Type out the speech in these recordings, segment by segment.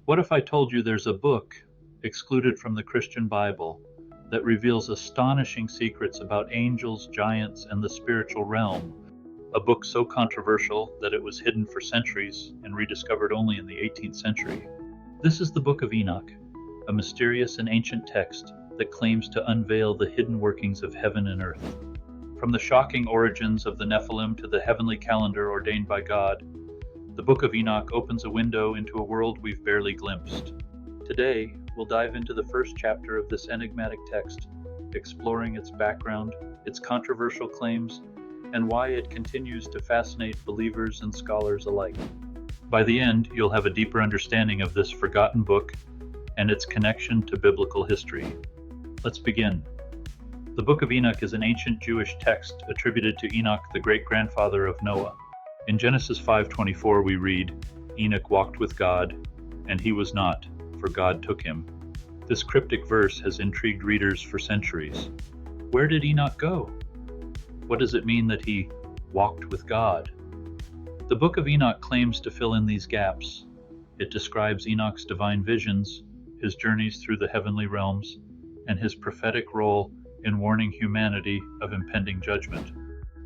What if I told you there's a book excluded from the Christian Bible that reveals astonishing secrets about angels, giants, and the spiritual realm? A book so controversial that it was hidden for centuries and rediscovered only in the 18th century. This is the Book of Enoch, a mysterious and ancient text that claims to unveil the hidden workings of heaven and earth. From the shocking origins of the Nephilim to the heavenly calendar ordained by God, the Book of Enoch opens a window into a world we've barely glimpsed. Today, we'll dive into the first chapter of this enigmatic text, exploring its background, its controversial claims, and why it continues to fascinate believers and scholars alike. By the end, you'll have a deeper understanding of this forgotten book and its connection to biblical history. Let's begin. The Book of Enoch is an ancient Jewish text attributed to Enoch, the great-grandfather of Noah. In Genesis 5:24 we read, "Enoch walked with God, and he was not, for God took him." This cryptic verse has intrigued readers for centuries. Where did Enoch go? What does it mean that he walked with God? The Book of Enoch claims to fill in these gaps. It describes Enoch's divine visions, his journeys through the heavenly realms, and his prophetic role in warning humanity of impending judgment.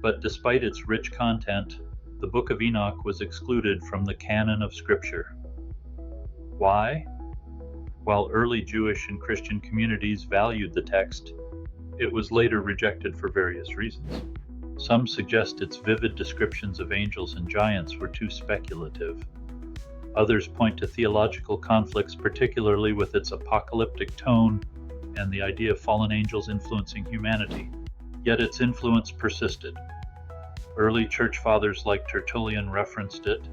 But despite its rich content, the Book of Enoch was excluded from the canon of Scripture. Why? While early Jewish and Christian communities valued the text, it was later rejected for various reasons. Some suggest its vivid descriptions of angels and giants were too speculative. Others point to theological conflicts, particularly with its apocalyptic tone and the idea of fallen angels influencing humanity. Yet its influence persisted. Early church fathers like Tertullian referenced it,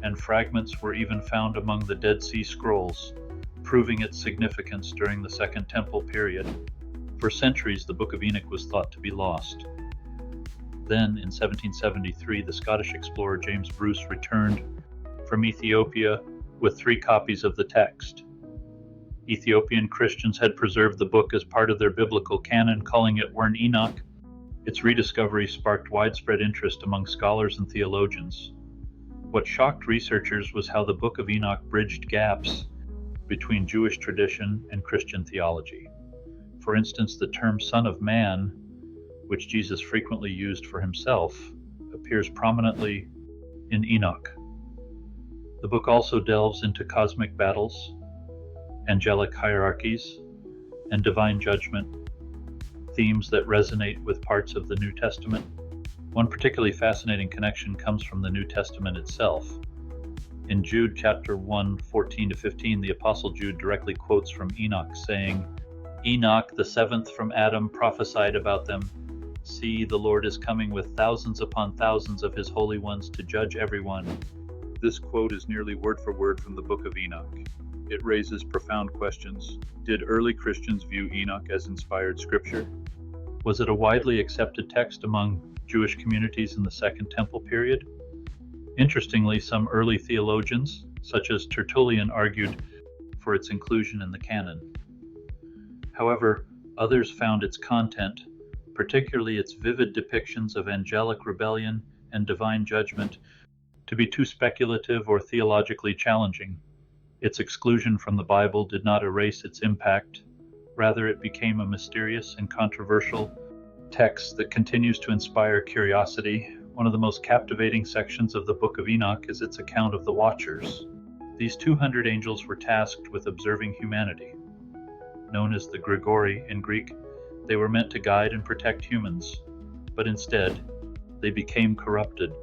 and fragments were even found among the Dead Sea Scrolls, proving its significance during the Second Temple period. For centuries, the Book of Enoch was thought to be lost. Then, in 1773, the Scottish explorer James Bruce returned from Ethiopia with 3 copies of the text. Ethiopian Christians had preserved the book as part of their biblical canon, calling it Wern Enoch. Its rediscovery sparked widespread interest among scholars and theologians. What shocked researchers was how the Book of Enoch bridged gaps between Jewish tradition and Christian theology. For instance, the term Son of Man, which Jesus frequently used for himself, appears prominently in Enoch. The book also delves into cosmic battles, angelic hierarchies, and divine judgment, themes that resonate with parts of the New Testament. One particularly fascinating connection comes from the New Testament itself. In Jude chapter 1, 14-15, the Apostle Jude directly quotes from Enoch, saying, "Enoch, the 7th from Adam, prophesied about them. See, the Lord is coming with thousands upon thousands of his holy ones to judge everyone." This quote is nearly word for word from the Book of Enoch. It raises profound questions. Did early Christians view Enoch as inspired scripture? Was it a widely accepted text among Jewish communities in the Second Temple period? Interestingly, some early theologians, such as Tertullian, argued for its inclusion in the canon. However, others found its content, particularly its vivid depictions of angelic rebellion and divine judgment, to be too speculative or theologically challenging. Its exclusion from the Bible did not erase its impact. Rather, it became a mysterious and controversial text that continues to inspire curiosity. One of the most captivating sections of the Book of Enoch is its account of the Watchers. These 200 angels were tasked with observing humanity. Known as the Grigori in Greek, they were meant to guide and protect humans, but instead, they became corrupted.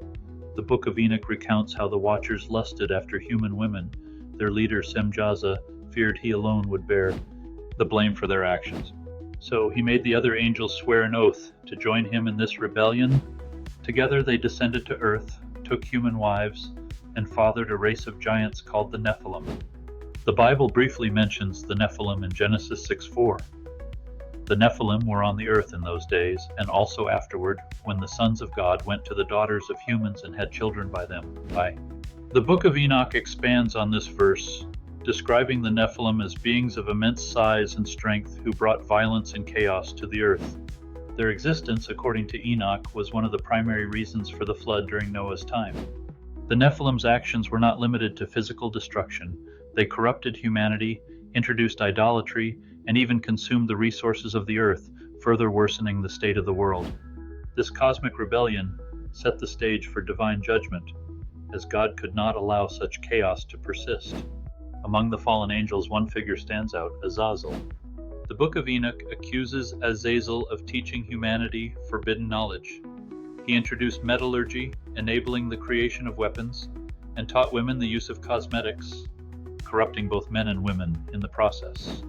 The Book of Enoch recounts how the Watchers lusted after human women. Their leader, Semjaza, feared he alone would bear the blame for their actions. So he made the other angels swear an oath to join him in this rebellion. Together they descended to earth, took human wives, and fathered a race of giants called the Nephilim. The Bible briefly mentions the Nephilim in Genesis 6:4. The Nephilim were on the earth in those days, and also afterward, when the sons of God went to the daughters of humans and had children by them. The Book of Enoch expands on this verse, describing the Nephilim as beings of immense size and strength who brought violence and chaos to the earth. Their existence, according to Enoch, was one of the primary reasons for the flood during Noah's time. The Nephilim's actions were not limited to physical destruction. They corrupted humanity, introduced idolatry, and even consumed the resources of the earth, further worsening the state of the world. This cosmic rebellion set the stage for divine judgment, as God could not allow such chaos to persist. Among the fallen angels, one figure stands out, Azazel. The Book of Enoch accuses Azazel of teaching humanity forbidden knowledge. He introduced metallurgy, enabling the creation of weapons, and taught women the use of cosmetics, corrupting both men and women in the process.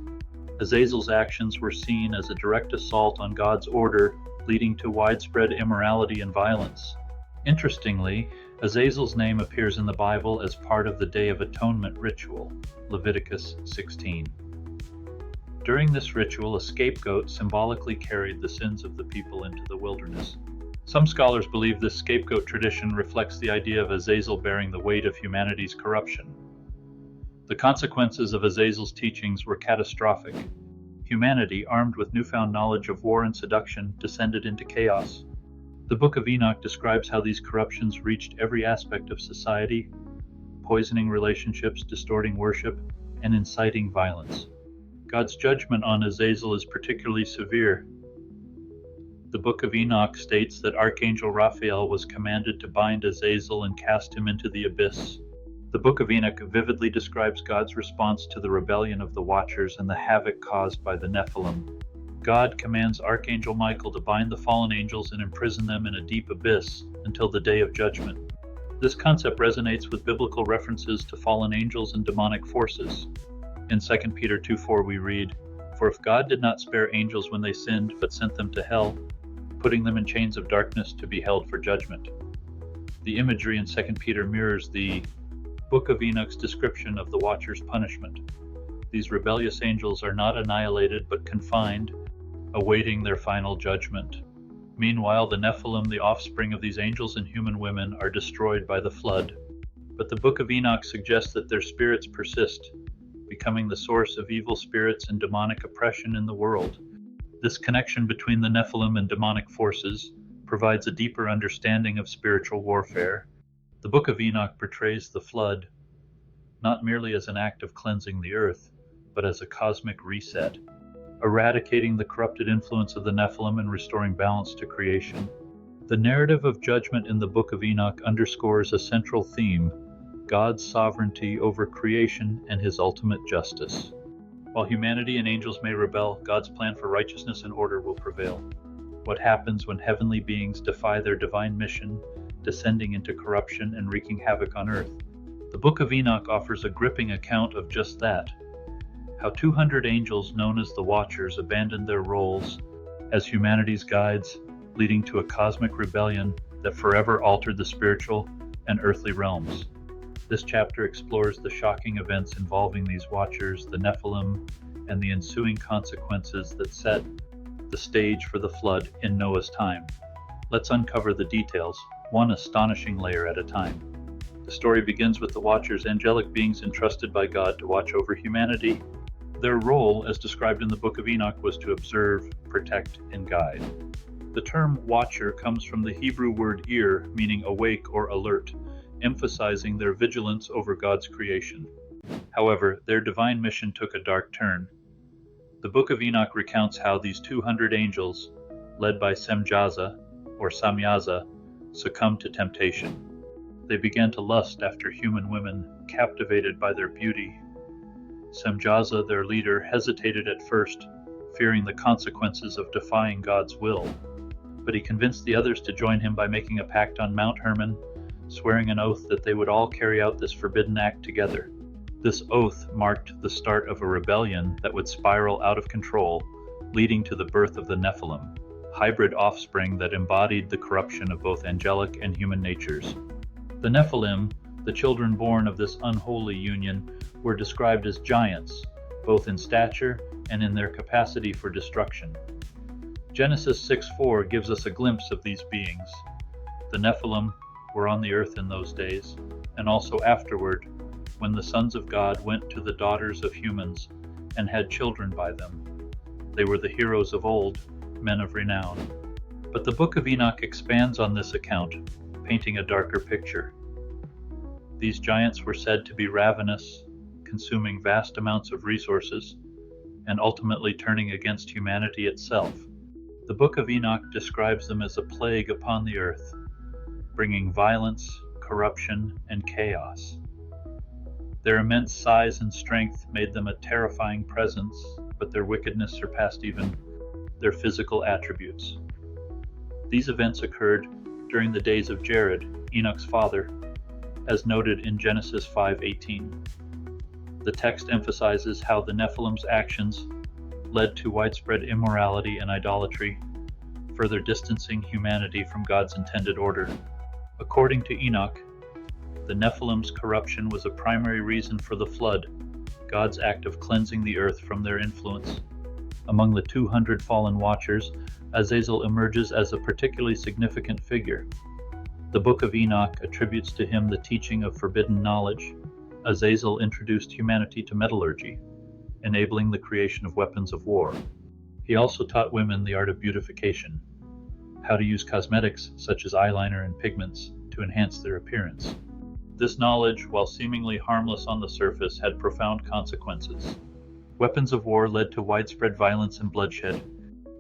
Azazel's actions were seen as a direct assault on God's order, leading to widespread immorality and violence. Interestingly, Azazel's name appears in the Bible as part of the Day of Atonement ritual, Leviticus 16. During this ritual, a scapegoat symbolically carried the sins of the people into the wilderness. Some scholars believe this scapegoat tradition reflects the idea of Azazel bearing the weight of humanity's corruption. The consequences of Azazel's teachings were catastrophic. Humanity, armed with newfound knowledge of war and seduction, descended into chaos. The Book of Enoch describes how these corruptions reached every aspect of society, poisoning relationships, distorting worship, and inciting violence. God's judgment on Azazel is particularly severe. The Book of Enoch states that Archangel Raphael was commanded to bind Azazel and cast him into the abyss. The Book of Enoch vividly describes God's response to the rebellion of the Watchers and the havoc caused by the Nephilim. God commands Archangel Michael to bind the fallen angels and imprison them in a deep abyss until the day of judgment. This concept resonates with biblical references to fallen angels and demonic forces. In 2 Peter 2:4 we read, "For if God did not spare angels when they sinned, but sent them to hell, putting them in chains of darkness to be held for judgment." The imagery in 2 Peter mirrors the Book of Enoch's description of the Watcher's punishment. These rebellious angels are not annihilated but confined, awaiting their final judgment. Meanwhile, the Nephilim, the offspring of these angels and human women, are destroyed by the flood. But the Book of Enoch suggests that their spirits persist, becoming the source of evil spirits and demonic oppression in the world. This connection between the Nephilim and demonic forces provides a deeper understanding of spiritual warfare. The Book of Enoch portrays the flood not merely as an act of cleansing the earth, but as a cosmic reset, eradicating the corrupted influence of the Nephilim and restoring balance to creation. The narrative of judgment in the Book of Enoch underscores a central theme: God's sovereignty over creation and his ultimate justice. While humanity and angels may rebel, God's plan for righteousness and order will prevail. What happens when heavenly beings defy their divine mission, descending into corruption and wreaking havoc on earth? The Book of Enoch offers a gripping account of just that. How 200 angels known as the Watchers abandoned their roles as humanity's guides, leading to a cosmic rebellion that forever altered the spiritual and earthly realms. This chapter explores the shocking events involving these Watchers, the Nephilim, and the ensuing consequences that set the stage for the flood in Noah's time. Let's uncover the details, one astonishing layer at a time. The story begins with the Watchers, angelic beings entrusted by God to watch over humanity. Their role, as described in the Book of Enoch, was to observe, protect, and guide. The term watcher comes from the Hebrew word ear, meaning awake or alert, emphasizing their vigilance over God's creation. However, their divine mission took a dark turn. The Book of Enoch recounts how these 200 angels, led by Semjaza, or Samyaza, succumbed to temptation. They began to lust after human women, captivated by their beauty. Semjaza, their leader, hesitated at first, fearing the consequences of defying God's will. But he convinced the others to join him by making a pact on Mount Hermon, swearing an oath that they would all carry out this forbidden act together. This oath marked the start of a rebellion that would spiral out of control, leading to the birth of the Nephilim, hybrid offspring that embodied the corruption of both angelic and human natures. The Nephilim, the children born of this unholy union, were described as giants, both in stature and in their capacity for destruction. Genesis 6:4 gives us a glimpse of these beings. The Nephilim were on the earth in those days, and also afterward, when the sons of God went to the daughters of humans and had children by them. They were the heroes of old, men of renown. But the Book of Enoch expands on this account, painting a darker picture. These giants were said to be ravenous, consuming vast amounts of resources and ultimately turning against humanity itself. The Book of Enoch describes them as a plague upon the earth, bringing violence, corruption, and chaos. Their immense size and strength made them a terrifying presence, but their wickedness surpassed even their physical attributes. These events occurred during the days of Jared, Enoch's father, as noted in Genesis 5:18. The text emphasizes how the Nephilim's actions led to widespread immorality and idolatry, further distancing humanity from God's intended order. According to Enoch, the Nephilim's corruption was a primary reason for the flood, God's act of cleansing the earth from their influence. Among the 200 fallen watchers, Azazel emerges as a particularly significant figure. The Book of Enoch attributes to him the teaching of forbidden knowledge. Azazel introduced humanity to metallurgy, enabling the creation of weapons of war. He also taught women the art of beautification, how to use cosmetics such as eyeliner and pigments to enhance their appearance. This knowledge, while seemingly harmless on the surface, had profound consequences. Weapons of war led to widespread violence and bloodshed,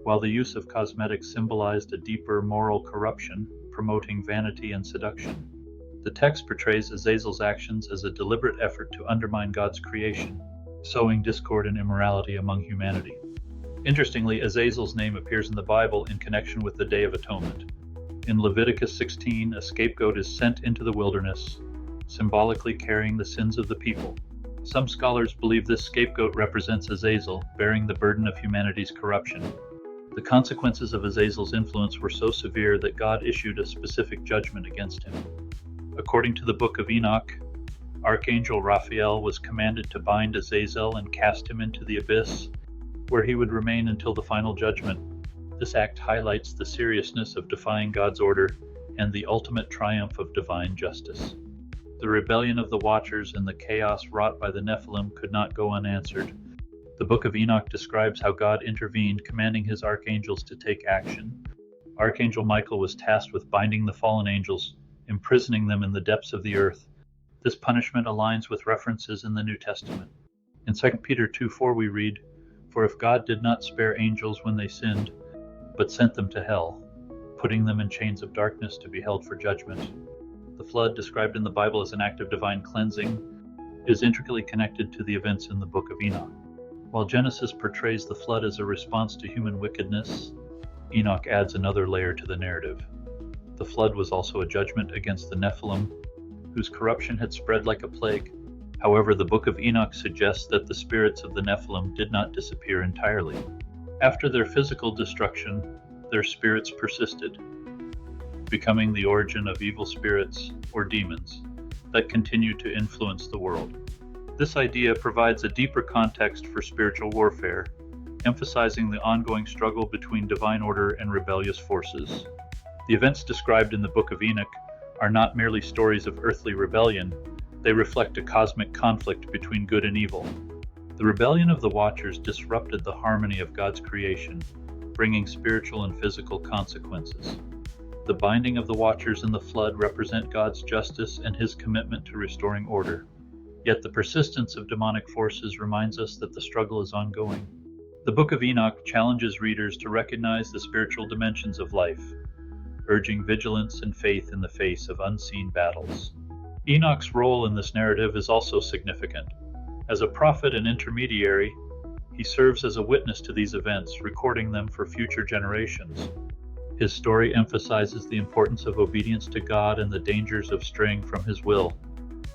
while the use of cosmetics symbolized a deeper moral corruption, promoting vanity and seduction. The text portrays Azazel's actions as a deliberate effort to undermine God's creation, sowing discord and immorality among humanity. Interestingly, Azazel's name appears in the Bible in connection with the Day of Atonement. In Leviticus 16, a scapegoat is sent into the wilderness, symbolically carrying the sins of the people. Some scholars believe this scapegoat represents Azazel, bearing the burden of humanity's corruption. The consequences of Azazel's influence were so severe that God issued a specific judgment against him. According to the Book of Enoch, Archangel Raphael was commanded to bind Azazel and cast him into the abyss, where he would remain until the final judgment. This act highlights the seriousness of defying God's order and the ultimate triumph of divine justice. The rebellion of the Watchers and the chaos wrought by the Nephilim could not go unanswered. The Book of Enoch describes how God intervened, commanding his archangels to take action. Archangel Michael was tasked with binding the fallen angels, imprisoning them in the depths of the earth. This punishment aligns with references in the New Testament. In 2 Peter 2:4 we read, "For if God did not spare angels when they sinned, but sent them to hell, putting them in chains of darkness to be held for judgment." The flood, described in the Bible as an act of divine cleansing, is intricately connected to the events in the Book of Enoch. While Genesis portrays the flood as a response to human wickedness, Enoch adds another layer to the narrative. The flood was also a judgment against the Nephilim, whose corruption had spread like a plague. However, the Book of Enoch suggests that the spirits of the Nephilim did not disappear entirely. After their physical destruction, their spirits persisted, becoming the origin of evil spirits or demons that continue to influence the world. This idea provides a deeper context for spiritual warfare, emphasizing the ongoing struggle between divine order and rebellious forces. The events described in the Book of Enoch are not merely stories of earthly rebellion, they reflect a cosmic conflict between good and evil. The rebellion of the Watchers disrupted the harmony of God's creation, bringing spiritual and physical consequences. The binding of the Watchers in the flood represent God's justice and his commitment to restoring order. Yet the persistence of demonic forces reminds us that the struggle is ongoing. The Book of Enoch challenges readers to recognize the spiritual dimensions of life, urging vigilance and faith in the face of unseen battles. Enoch's role in this narrative is also significant. As a prophet and intermediary, he serves as a witness to these events, recording them for future generations. His story emphasizes the importance of obedience to God and the dangers of straying from his will.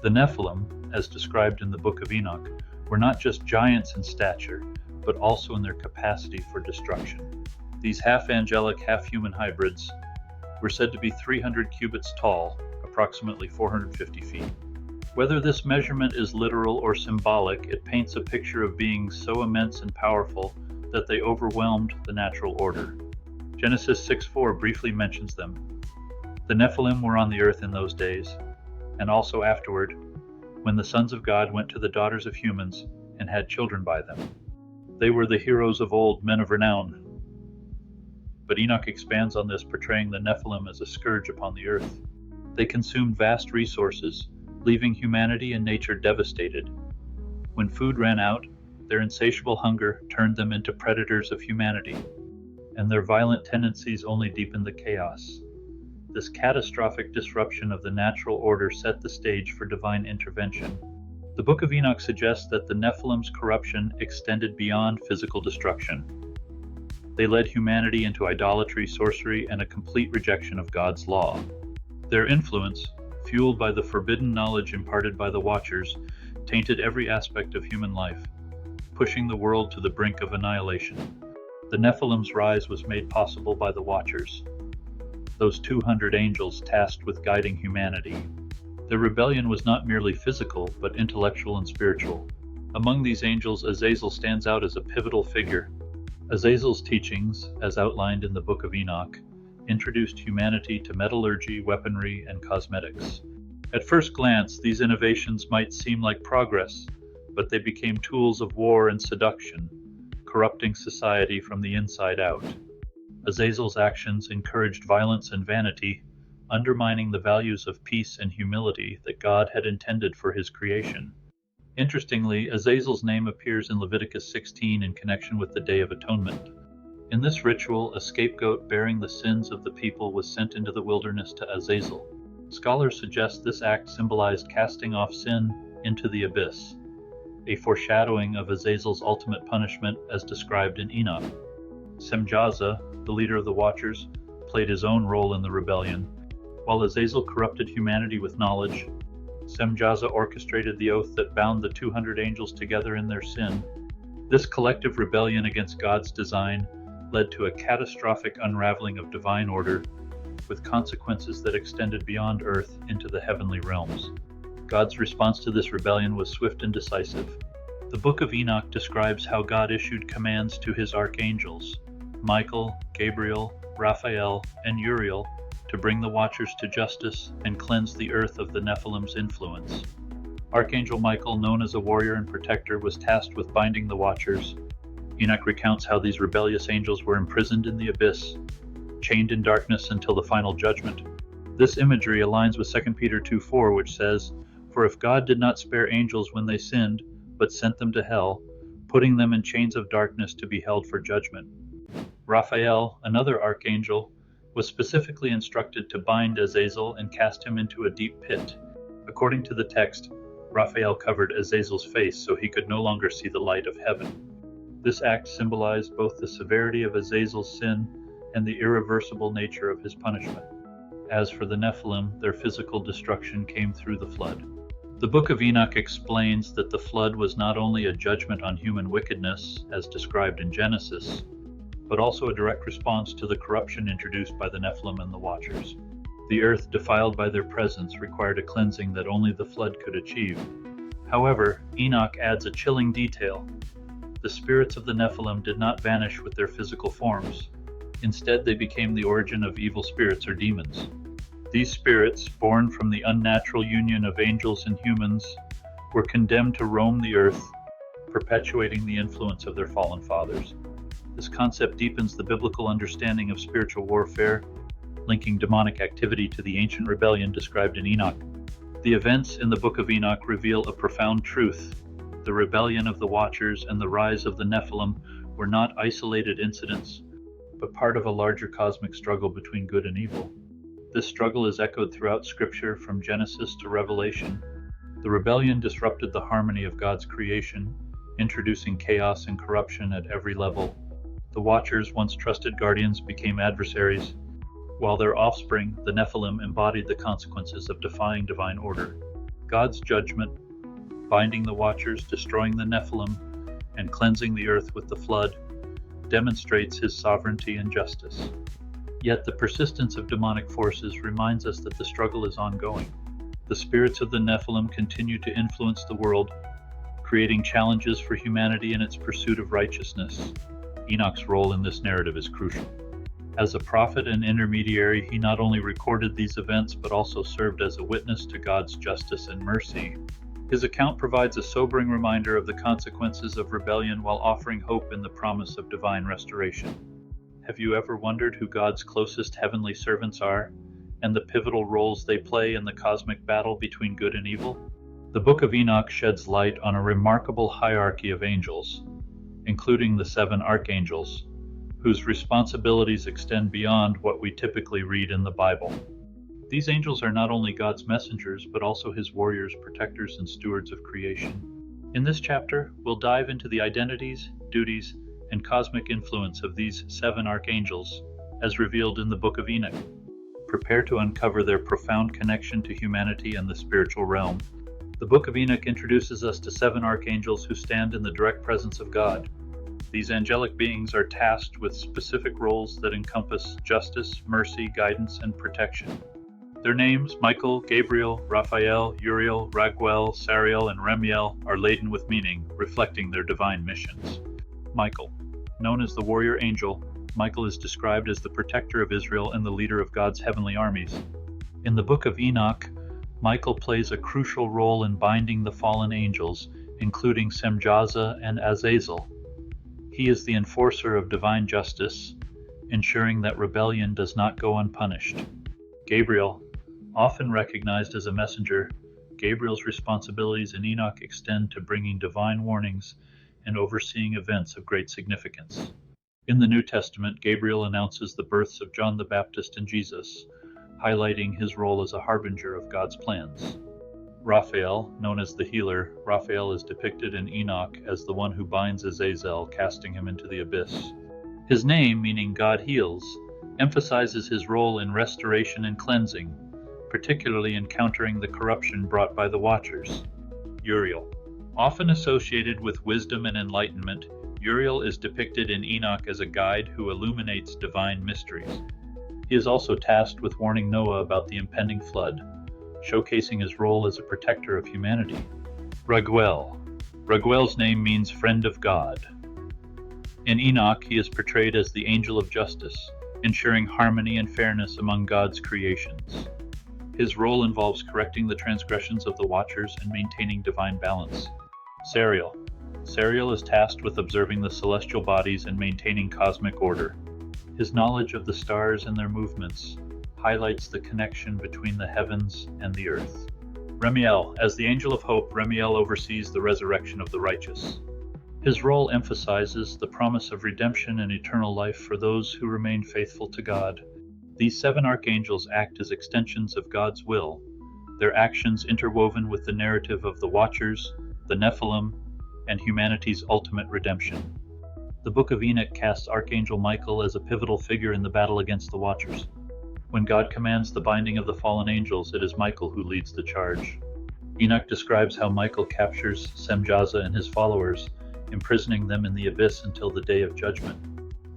The Nephilim, as described in the Book of Enoch, were not just giants in stature, but also in their capacity for destruction. These half-angelic, half-human hybrids were said to be 300 cubits tall, approximately 450 feet. Whether this measurement is literal or symbolic, it paints a picture of beings so immense and powerful that they overwhelmed the natural order. Genesis 6:4 briefly mentions them. The Nephilim were on the earth in those days, and also afterward, when the sons of God went to the daughters of humans and had children by them. They were the heroes of old, men of renown. But Enoch expands on this, portraying the Nephilim as a scourge upon the earth. They consumed vast resources, leaving humanity and nature devastated. When food ran out, their insatiable hunger turned them into predators of humanity, and their violent tendencies only deepened the chaos. This catastrophic disruption of the natural order set the stage for divine intervention. The Book of Enoch suggests that the Nephilim's corruption extended beyond physical destruction. They led humanity into idolatry, sorcery, and a complete rejection of God's law. Their influence, fueled by the forbidden knowledge imparted by the Watchers, tainted every aspect of human life, pushing the world to the brink of annihilation. The Nephilim's rise was made possible by the Watchers, those 200 angels tasked with guiding humanity. Their rebellion was not merely physical, but intellectual and spiritual. Among these angels, Azazel stands out as a pivotal figure. Azazel's teachings, as outlined in the Book of Enoch, introduced humanity to metallurgy, weaponry, and cosmetics. At first glance, these innovations might seem like progress, but they became tools of war and seduction, corrupting society from the inside out. Azazel's actions encouraged violence and vanity, undermining the values of peace and humility that God had intended for his creation. Interestingly, Azazel's name appears in Leviticus 16 in connection with the Day of Atonement. In this ritual, a scapegoat bearing the sins of the people was sent into the wilderness to Azazel. Scholars suggest this act symbolized casting off sin into the abyss, a foreshadowing of Azazel's ultimate punishment as described in Enoch. Semjaza, the leader of the Watchers, played his own role in the rebellion. While Azazel corrupted humanity with knowledge, Semjaza orchestrated the oath that bound the 200 angels together in their sin. This collective rebellion against God's design led to a catastrophic unraveling of divine order, with consequences that extended beyond earth into the heavenly realms. God's response to this rebellion was swift and decisive. The Book of Enoch describes how God issued commands to his archangels, Michael, Gabriel, Raphael, and Uriel, to bring the Watchers to justice and cleanse the earth of the Nephilim's influence. Archangel Michael, known as a warrior and protector, was tasked with binding the Watchers. Enoch recounts how these rebellious angels were imprisoned in the abyss, chained in darkness until the final judgment. This imagery aligns with 2 Peter 2:4, which says, "For if God did not spare angels when they sinned, but sent them to hell, putting them in chains of darkness to be held for judgment." Raphael, another archangel, was specifically instructed to bind Azazel and cast him into a deep pit. According to the text, Raphael covered Azazel's face so he could no longer see the light of heaven. This act symbolized both the severity of Azazel's sin and the irreversible nature of his punishment. As for the Nephilim, their physical destruction came through the flood. The Book of Enoch explains that the flood was not only a judgment on human wickedness, as described in Genesis, but also a direct response to the corruption introduced by the Nephilim and the Watchers. The earth, defiled by their presence, required a cleansing that only the flood could achieve. However, Enoch adds a chilling detail. The spirits of the Nephilim did not vanish with their physical forms. Instead, they became the origin of evil spirits or demons. These spirits, born from the unnatural union of angels and humans, were condemned to roam the earth, perpetuating the influence of their fallen fathers. This concept deepens the biblical understanding of spiritual warfare, linking demonic activity to the ancient rebellion described in Enoch. The events in the Book of Enoch reveal a profound truth. The rebellion of the Watchers and the rise of the Nephilim were not isolated incidents, but part of a larger cosmic struggle between good and evil. This struggle is echoed throughout Scripture from Genesis to Revelation. The rebellion disrupted the harmony of God's creation, introducing chaos and corruption at every level. The Watchers, once trusted guardians, became adversaries, while their offspring, the Nephilim, embodied the consequences of defying divine order. God's judgment, binding the Watchers, destroying the Nephilim, and cleansing the earth with the flood, demonstrates his sovereignty and justice. Yet the persistence of demonic forces reminds us that the struggle is ongoing. The spirits of the Nephilim continue to influence the world, creating challenges for humanity in its pursuit of righteousness. Enoch's role in this narrative is crucial. As a prophet and intermediary, he not only recorded these events, but also served as a witness to God's justice and mercy. His account provides a sobering reminder of the consequences of rebellion while offering hope in the promise of divine restoration. Have you ever wondered who God's closest heavenly servants are, and the pivotal roles they play in the cosmic battle between good and evil? The Book of Enoch sheds light on a remarkable hierarchy of angels, including the 7 archangels, whose responsibilities extend beyond what we typically read in the Bible. These angels are not only God's messengers, but also his warriors, protectors, and stewards of creation. In this chapter, we'll dive into the identities, duties, and cosmic influence of these 7 archangels, as revealed in the Book of Enoch. Prepare to uncover their profound connection to humanity and the spiritual realm. The Book of Enoch introduces us to 7 archangels who stand in the direct presence of God. These angelic beings are tasked with specific roles that encompass justice, mercy, guidance, and protection. Their names, Michael, Gabriel, Raphael, Uriel, Raguel, Sariel, and Remiel, are laden with meaning, reflecting their divine missions. Michael. Known as the warrior angel, Michael is described as the protector of Israel and the leader of God's heavenly armies. In the Book of Enoch, Michael plays a crucial role in binding the fallen angels, including Semjaza and Azazel. He is the enforcer of divine justice, ensuring that rebellion does not go unpunished. Gabriel. Often recognized as a messenger, Gabriel's responsibilities in Enoch extend to bringing divine warnings and overseeing events of great significance. In the New Testament, Gabriel announces the births of John the Baptist and Jesus, highlighting his role as a harbinger of God's plans. Raphael, known as the healer, Raphael is depicted in Enoch as the one who binds Azazel, casting him into the abyss. His name, meaning God heals, emphasizes his role in restoration and cleansing, particularly in countering the corruption brought by the Watchers. Uriel. Often associated with wisdom and enlightenment, Uriel is depicted in Enoch as a guide who illuminates divine mysteries. He is also tasked with warning Noah about the impending flood, showcasing his role as a protector of humanity. Raguel. Raguel's name means friend of God. In Enoch, he is portrayed as the angel of justice, ensuring harmony and fairness among God's creations. His role involves correcting the transgressions of the Watchers and maintaining divine balance. Sariel. Sariel is tasked with observing the celestial bodies and maintaining cosmic order. His knowledge of the stars and their movements highlights the connection between the heavens and the earth. Remiel. As the angel of hope, Remiel oversees the resurrection of the righteous. His role emphasizes the promise of redemption and eternal life for those who remain faithful to God. These 7 archangels act as extensions of God's will, their actions interwoven with the narrative of the Watchers, the Nephilim, and humanity's ultimate redemption. The Book of Enoch casts Archangel Michael as a pivotal figure in the battle against the Watchers. When God commands the binding of the fallen angels, it is Michael who leads the charge. Enoch describes how Michael captures Semjaza and his followers, imprisoning them in the abyss until the day of judgment.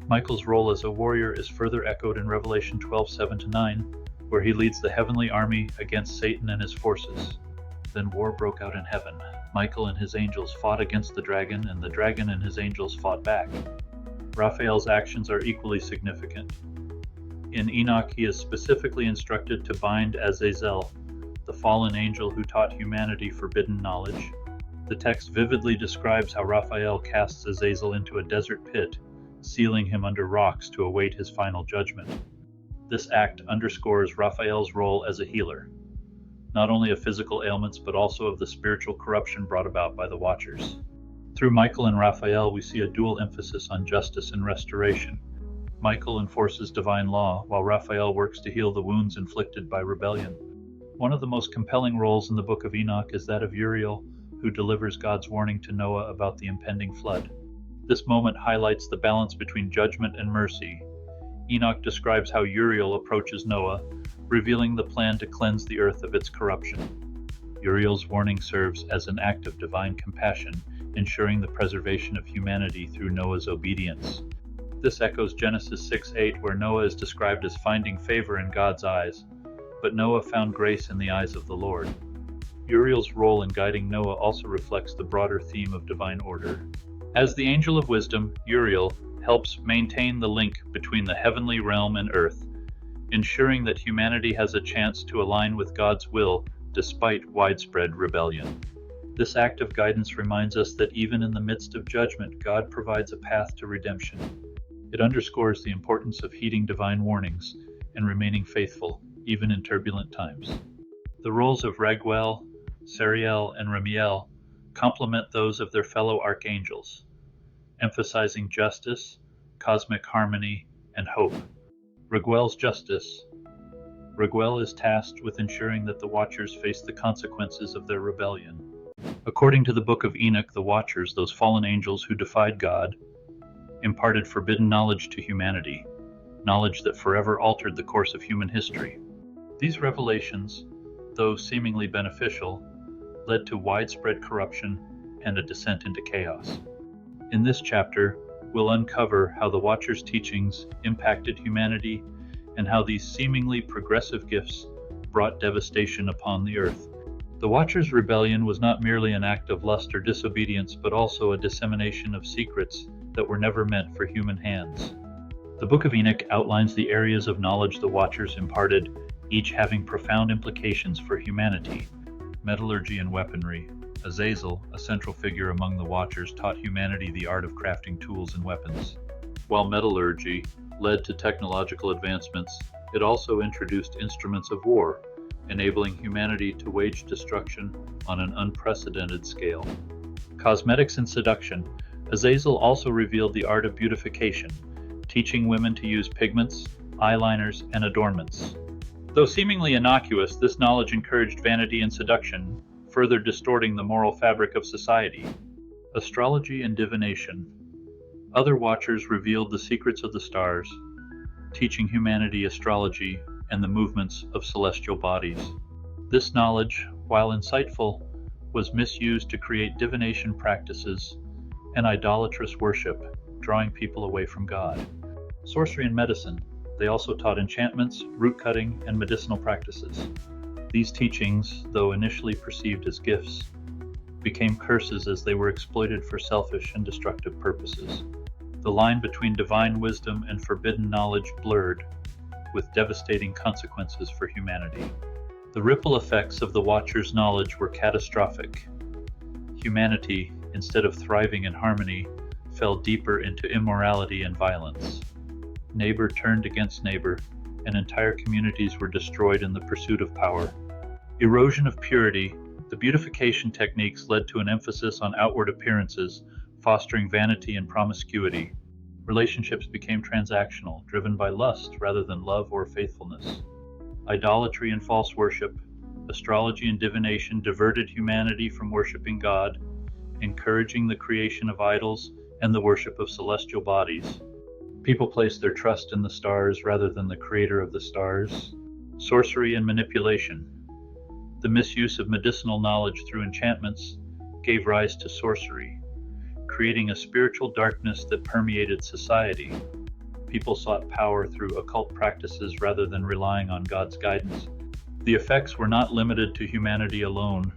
Michael's role as a warrior is further echoed in Revelation 12:7-9, where he leads the heavenly army against Satan and his forces. Then war broke out in heaven. Michael and his angels fought against the dragon, and the dragon and his angels fought back. Raphael's actions are equally significant. In Enoch, he is specifically instructed to bind Azazel, the fallen angel who taught humanity forbidden knowledge. The text vividly describes how Raphael casts Azazel into a desert pit, sealing him under rocks to await his final judgment. This act underscores Raphael's role as a healer, not only of physical ailments but also of the spiritual corruption brought about by the Watchers. Through Michael and Raphael, we see a dual emphasis on justice and restoration. Michael enforces divine law, while Raphael works to heal the wounds inflicted by rebellion. One of the most compelling roles in the Book of Enoch is that of Uriel, who delivers God's warning to Noah about the impending flood. This moment highlights the balance between judgment and mercy. Enoch describes how Uriel approaches Noah, revealing the plan to cleanse the earth of its corruption. Uriel's warning serves as an act of divine compassion, ensuring the preservation of humanity through Noah's obedience. This echoes Genesis 6:8, where Noah is described as finding favor in God's eyes, but Noah found grace in the eyes of the Lord. Uriel's role in guiding Noah also reflects the broader theme of divine order. As the angel of wisdom, Uriel helps maintain the link between the heavenly realm and earth, ensuring that humanity has a chance to align with God's will despite widespread rebellion. This act of guidance reminds us that even in the midst of judgment, God provides a path to redemption. It underscores the importance of heeding divine warnings and remaining faithful, even in turbulent times. The roles of Raguel, Uriel, and Raphael, complement those of their fellow archangels, emphasizing justice, cosmic harmony, and hope. Raguel's justice. Raguel is tasked with ensuring that the Watchers face the consequences of their rebellion. According to the Book of Enoch, the Watchers, those fallen angels who defied God, imparted forbidden knowledge to humanity, knowledge that forever altered the course of human history. These revelations, though seemingly beneficial, led to widespread corruption and a descent into chaos. In this chapter, we'll uncover how the Watchers' teachings impacted humanity and how these seemingly progressive gifts brought devastation upon the earth. The Watchers' rebellion was not merely an act of lust or disobedience, but also a dissemination of secrets that were never meant for human hands. The Book of Enoch outlines the areas of knowledge the Watchers imparted, each having profound implications for humanity. Metallurgy and weaponry. Azazel, a central figure among the Watchers, taught humanity the art of crafting tools and weapons. While metallurgy led to technological advancements, it also introduced instruments of war, enabling humanity to wage destruction on an unprecedented scale. Cosmetics and seduction. Azazel also revealed the art of beautification, teaching women to use pigments, eyeliners, and adornments. Though seemingly innocuous, this knowledge encouraged vanity and seduction, further distorting the moral fabric of society. Astrology and divination. Other Watchers revealed the secrets of the stars, teaching humanity astrology and the movements of celestial bodies. This knowledge, while insightful, was misused to create divination practices and idolatrous worship, drawing people away from God. Sorcery and medicine. They also taught enchantments, root cutting, and medicinal practices. These teachings, though initially perceived as gifts, became curses as they were exploited for selfish and destructive purposes. The line between divine wisdom and forbidden knowledge blurred, with devastating consequences for humanity. The ripple effects of the Watchers' knowledge were catastrophic. Humanity, instead of thriving in harmony, fell deeper into immorality and violence. Neighbor turned against neighbor, and entire communities were destroyed in the pursuit of power. Erosion of purity. The beautification techniques led to an emphasis on outward appearances, fostering vanity and promiscuity. Relationships became transactional, driven by lust rather than love or faithfulness. Idolatry and false worship. Astrology and divination diverted humanity from worshiping God, encouraging the creation of idols and the worship of celestial bodies. People placed their trust in the stars rather than the creator of the stars. Sorcery and manipulation. The misuse of medicinal knowledge through enchantments gave rise to sorcery, creating a spiritual darkness that permeated society. People sought power through occult practices rather than relying on God's guidance. The effects were not limited to humanity alone.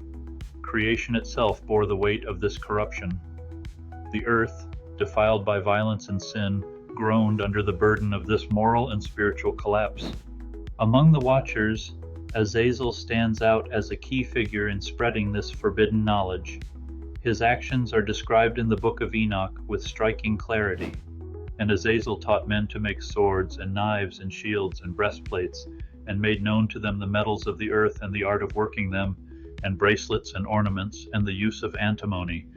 Creation itself bore the weight of this corruption. The earth, defiled by violence and sin, groaned under the burden of this moral and spiritual collapse. Among the Watchers, Azazel stands out as a key figure in spreading this forbidden knowledge. His actions are described in the Book of Enoch with striking clarity, and Azazel taught men to make swords and knives and shields and breastplates, and made known to them the metals of the earth and the art of working them, and bracelets and ornaments, and the use of antimony,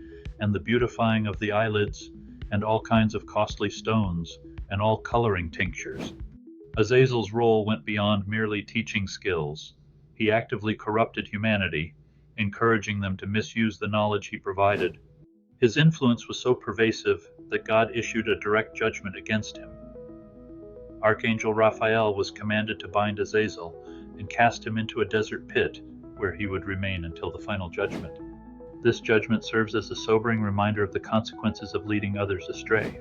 and the beautifying of the eyelids, and all kinds of costly stones, and all coloring tinctures. Azazel's role went beyond merely teaching skills. He actively corrupted humanity, encouraging them to misuse the knowledge he provided. His influence was so pervasive that God issued a direct judgment against him. Archangel Raphael was commanded to bind Azazel and cast him into a desert pit, where he would remain until the final judgment. This judgment serves as a sobering reminder of the consequences of leading others astray.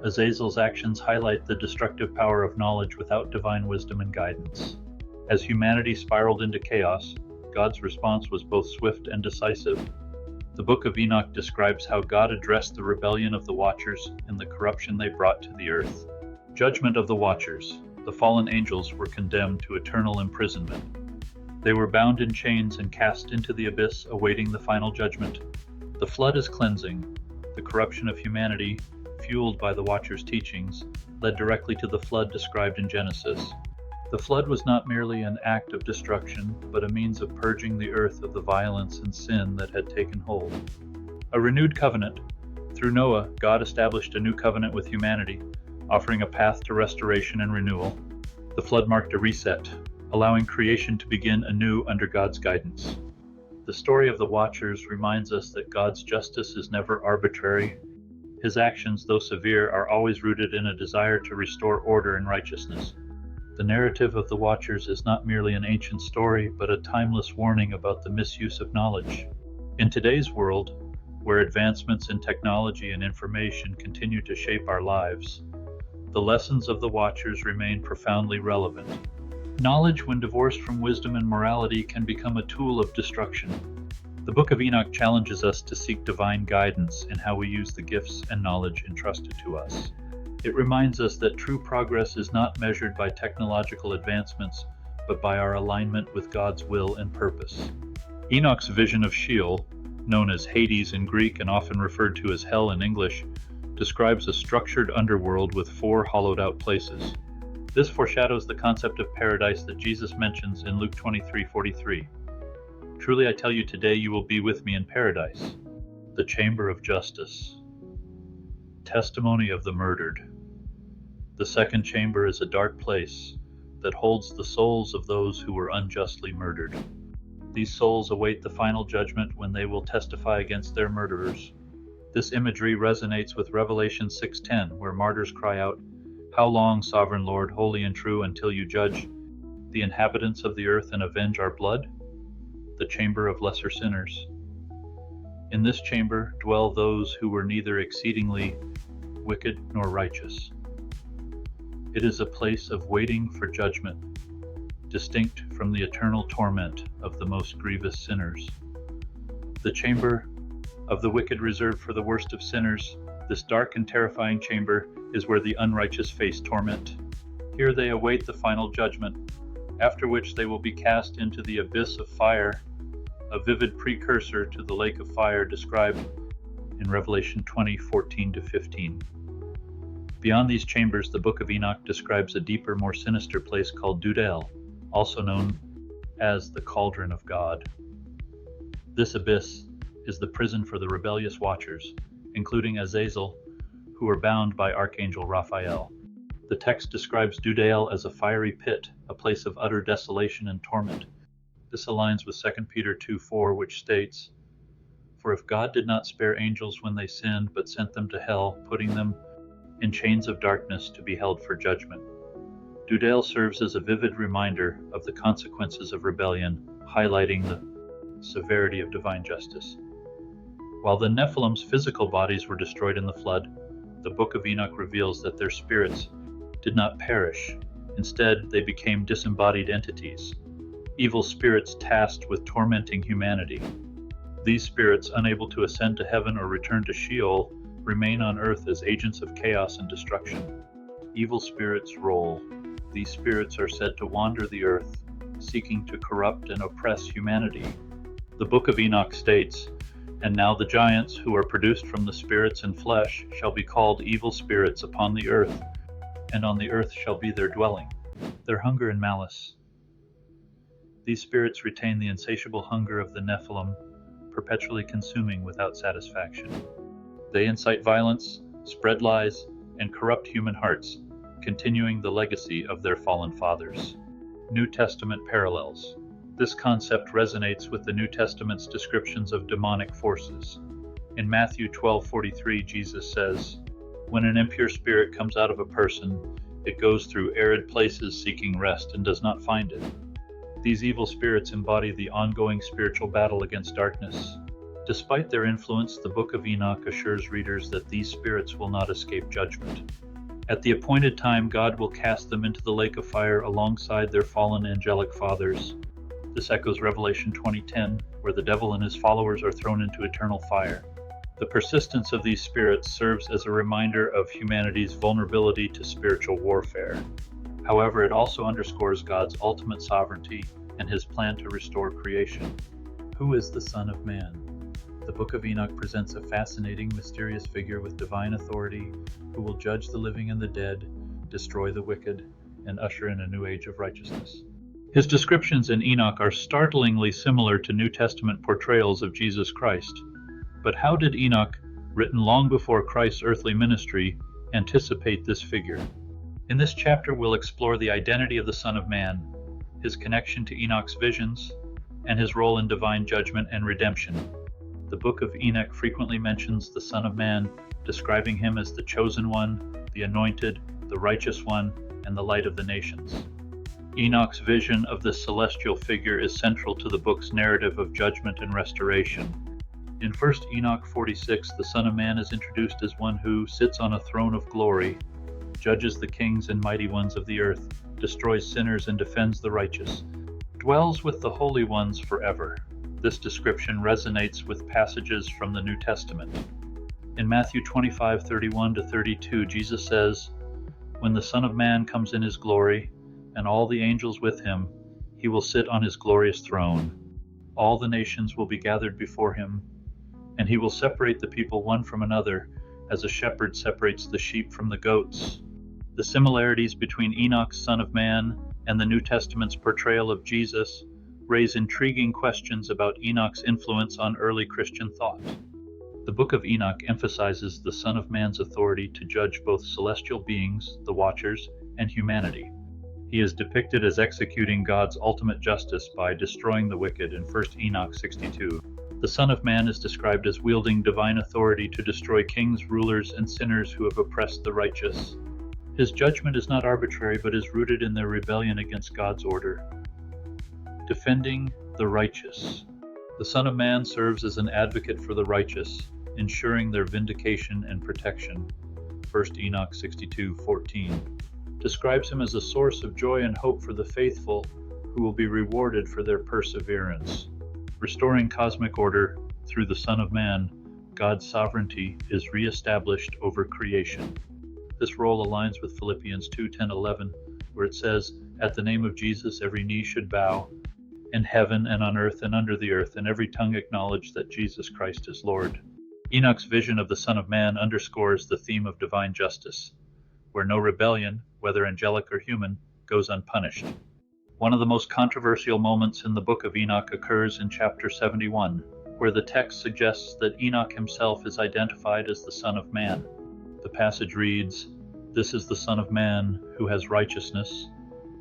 Azazel's actions highlight the destructive power of knowledge without divine wisdom and guidance. As humanity spiraled into chaos, God's response was both swift and decisive. The Book of Enoch describes how God addressed the rebellion of the Watchers and the corruption they brought to the earth. Judgment of the Watchers. The fallen angels were condemned to eternal imprisonment. They were bound in chains and cast into the abyss, awaiting the final judgment. The flood is cleansing. The corruption of humanity, fueled by the Watchers' teachings, led directly to the flood described in Genesis. The flood was not merely an act of destruction, but a means of purging the earth of the violence and sin that had taken hold. A renewed covenant. Through Noah, God established a new covenant with humanity, offering a path to restoration and renewal. The flood marked a reset, allowing creation to begin anew under God's guidance. The story of the Watchers reminds us that God's justice is never arbitrary. His actions, though severe, are always rooted in a desire to restore order and righteousness. The narrative of the Watchers is not merely an ancient story, but a timeless warning about the misuse of knowledge. In today's world, where advancements in technology and information continue to shape our lives, the lessons of the Watchers remain profoundly relevant. Knowledge, when divorced from wisdom and morality, can become a tool of destruction. The Book of Enoch challenges us to seek divine guidance in how we use the gifts and knowledge entrusted to us. It reminds us that true progress is not measured by technological advancements, but by our alignment with God's will and purpose. Enoch's vision of Sheol, known as Hades in Greek and often referred to as hell in English, describes a structured underworld with 4 hollowed-out places. This foreshadows the concept of paradise that Jesus mentions in Luke 23:43. Truly I tell you, today you will be with me in paradise. The chamber of justice. Testimony of the murdered. The second chamber is a dark place that holds the souls of those who were unjustly murdered. These souls await the final judgment when they will testify against their murderers. This imagery resonates with Revelation 6:10, where martyrs cry out, "How long, sovereign Lord, holy and true, until you judge the inhabitants of the earth and avenge our blood?" The chamber of lesser sinners. In this chamber dwell those who were neither exceedingly wicked nor righteous. It is a place of waiting for judgment, distinct from the eternal torment of the most grievous sinners. The chamber of the wicked reserved for the worst of sinners, this dark and terrifying chamber is where the unrighteous face torment. Here they await the final judgment, after which they will be cast into the abyss of fire, a vivid precursor to the lake of fire described in Revelation 20:14-15. Beyond these chambers, the Book of Enoch describes a deeper, more sinister place called Dudael, also known as the Cauldron of God. This abyss is the prison for the rebellious Watchers, including Azazel, who are bound by Archangel Raphael. The text describes Dudael as a fiery pit, a place of utter desolation and torment. This aligns with 2 Peter 2:4, which states, "For if God did not spare angels when they sinned, but sent them to hell, putting them in chains of darkness to be held for judgment." Dudael serves as a vivid reminder of the consequences of rebellion, highlighting the severity of divine justice. While the Nephilim's physical bodies were destroyed in the flood, the Book of Enoch reveals that their spirits did not perish. Instead, they became disembodied entities, evil spirits tasked with tormenting humanity. These spirits, unable to ascend to heaven or return to Sheol, remain on earth as agents of chaos and destruction. Evil spirits' role. These spirits are said to wander the earth, seeking to corrupt and oppress humanity. The Book of Enoch states, "And now the giants who are produced from the spirits and flesh shall be called evil spirits upon the earth, and on the earth shall be their dwelling, their hunger and malice." These spirits retain the insatiable hunger of the Nephilim, perpetually consuming without satisfaction. They incite violence, spread lies, and corrupt human hearts, continuing the legacy of their fallen fathers. New Testament parallels. This concept resonates with the New Testament's descriptions of demonic forces. In Matthew 12:43, Jesus says, "When an impure spirit comes out of a person, it goes through arid places seeking rest and does not find it." These evil spirits embody the ongoing spiritual battle against darkness. Despite their influence, the Book of Enoch assures readers that these spirits will not escape judgment. At the appointed time, God will cast them into the lake of fire alongside their fallen angelic fathers. This echoes Revelation 20:10, where the devil and his followers are thrown into eternal fire. The persistence of these spirits serves as a reminder of humanity's vulnerability to spiritual warfare. However, it also underscores God's ultimate sovereignty and his plan to restore creation. Who is the Son of Man? The Book of Enoch presents a fascinating, mysterious figure with divine authority who will judge the living and the dead, destroy the wicked, and usher in a new age of righteousness. His descriptions in Enoch are startlingly similar to New Testament portrayals of Jesus Christ. But how did Enoch, written long before Christ's earthly ministry, anticipate this figure? In this chapter, we'll explore the identity of the Son of Man, his connection to Enoch's visions, and his role in divine judgment and redemption. The Book of Enoch frequently mentions the Son of Man, describing him as the chosen one, the anointed, the righteous one, and the light of the nations. Enoch's vision of this celestial figure is central to the book's narrative of judgment and restoration. In 1 Enoch 46, the Son of Man is introduced as one who sits on a throne of glory, judges the kings and mighty ones of the earth, destroys sinners and defends the righteous, dwells with the holy ones forever. This description resonates with passages from the New Testament. In Matthew 25:31-32, Jesus says, "When the Son of Man comes in his glory, and all the angels with him, he will sit on his glorious throne. All the nations will be gathered before him, and he will separate the people one from another, as a shepherd separates the sheep from the goats." The similarities between Enoch's Son of Man and the New Testament's portrayal of Jesus raise intriguing questions about Enoch's influence on early Christian thought. The Book of Enoch emphasizes the Son of Man's authority to judge both celestial beings, the Watchers, and humanity. He is depicted as executing God's ultimate justice by destroying the wicked in 1 Enoch 62. The Son of Man is described as wielding divine authority to destroy kings, rulers, and sinners who have oppressed the righteous. His judgment is not arbitrary, but is rooted in their rebellion against God's order. Defending the righteous. The Son of Man serves as an advocate for the righteous, ensuring their vindication and protection. 1 Enoch 62:14 describes him as a source of joy and hope for the faithful who will be rewarded for their perseverance. Restoring cosmic order through the Son of Man, God's sovereignty is re-established over creation. This role aligns with Philippians 2:10-11, where it says, "At the name of Jesus every knee should bow, in heaven and on earth and under the earth, and every tongue acknowledge that Jesus Christ is Lord." Enoch's vision of the Son of Man underscores the theme of divine justice, where no rebellion, whether angelic or human, goes unpunished. One of the most controversial moments in the Book of Enoch occurs in chapter 71, where the text suggests that Enoch himself is identified as the Son of Man. The passage reads, "This is the Son of Man who has righteousness,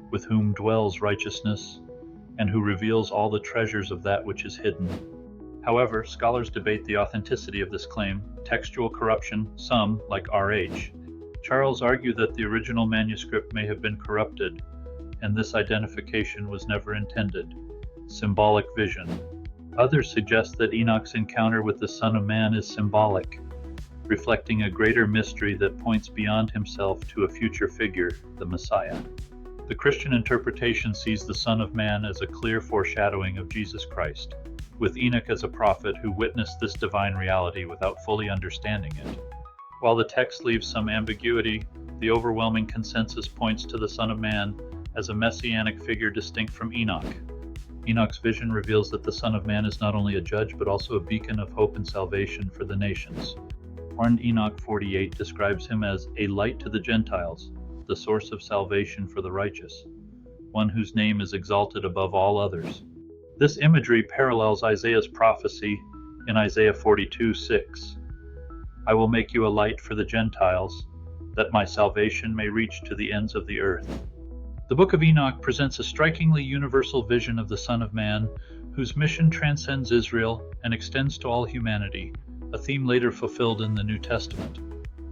with whom dwells righteousness, and who reveals all the treasures of that which is hidden." However, scholars debate the authenticity of this claim. Textual corruption, some, like R.H. Charles, argue that the original manuscript may have been corrupted, and this identification was never intended. Symbolic vision. Others suggest that Enoch's encounter with the Son of Man is symbolic, reflecting a greater mystery that points beyond himself to a future figure, the Messiah. The Christian interpretation sees the Son of Man as a clear foreshadowing of Jesus Christ, with Enoch as a prophet who witnessed this divine reality without fully understanding it. While the text leaves some ambiguity, the overwhelming consensus points to the Son of Man as a messianic figure distinct from Enoch. Enoch's vision reveals that the Son of Man is not only a judge but also a beacon of hope and salvation for the nations. 1 Enoch 48 describes him as a light to the Gentiles, the source of salvation for the righteous, one whose name is exalted above all others. This imagery parallels Isaiah's prophecy in Isaiah 42:6. "I will make you a light for the Gentiles, that my salvation may reach to the ends of the earth." The Book of Enoch presents a strikingly universal vision of the Son of Man, whose mission transcends Israel and extends to all humanity, a theme later fulfilled in the New Testament.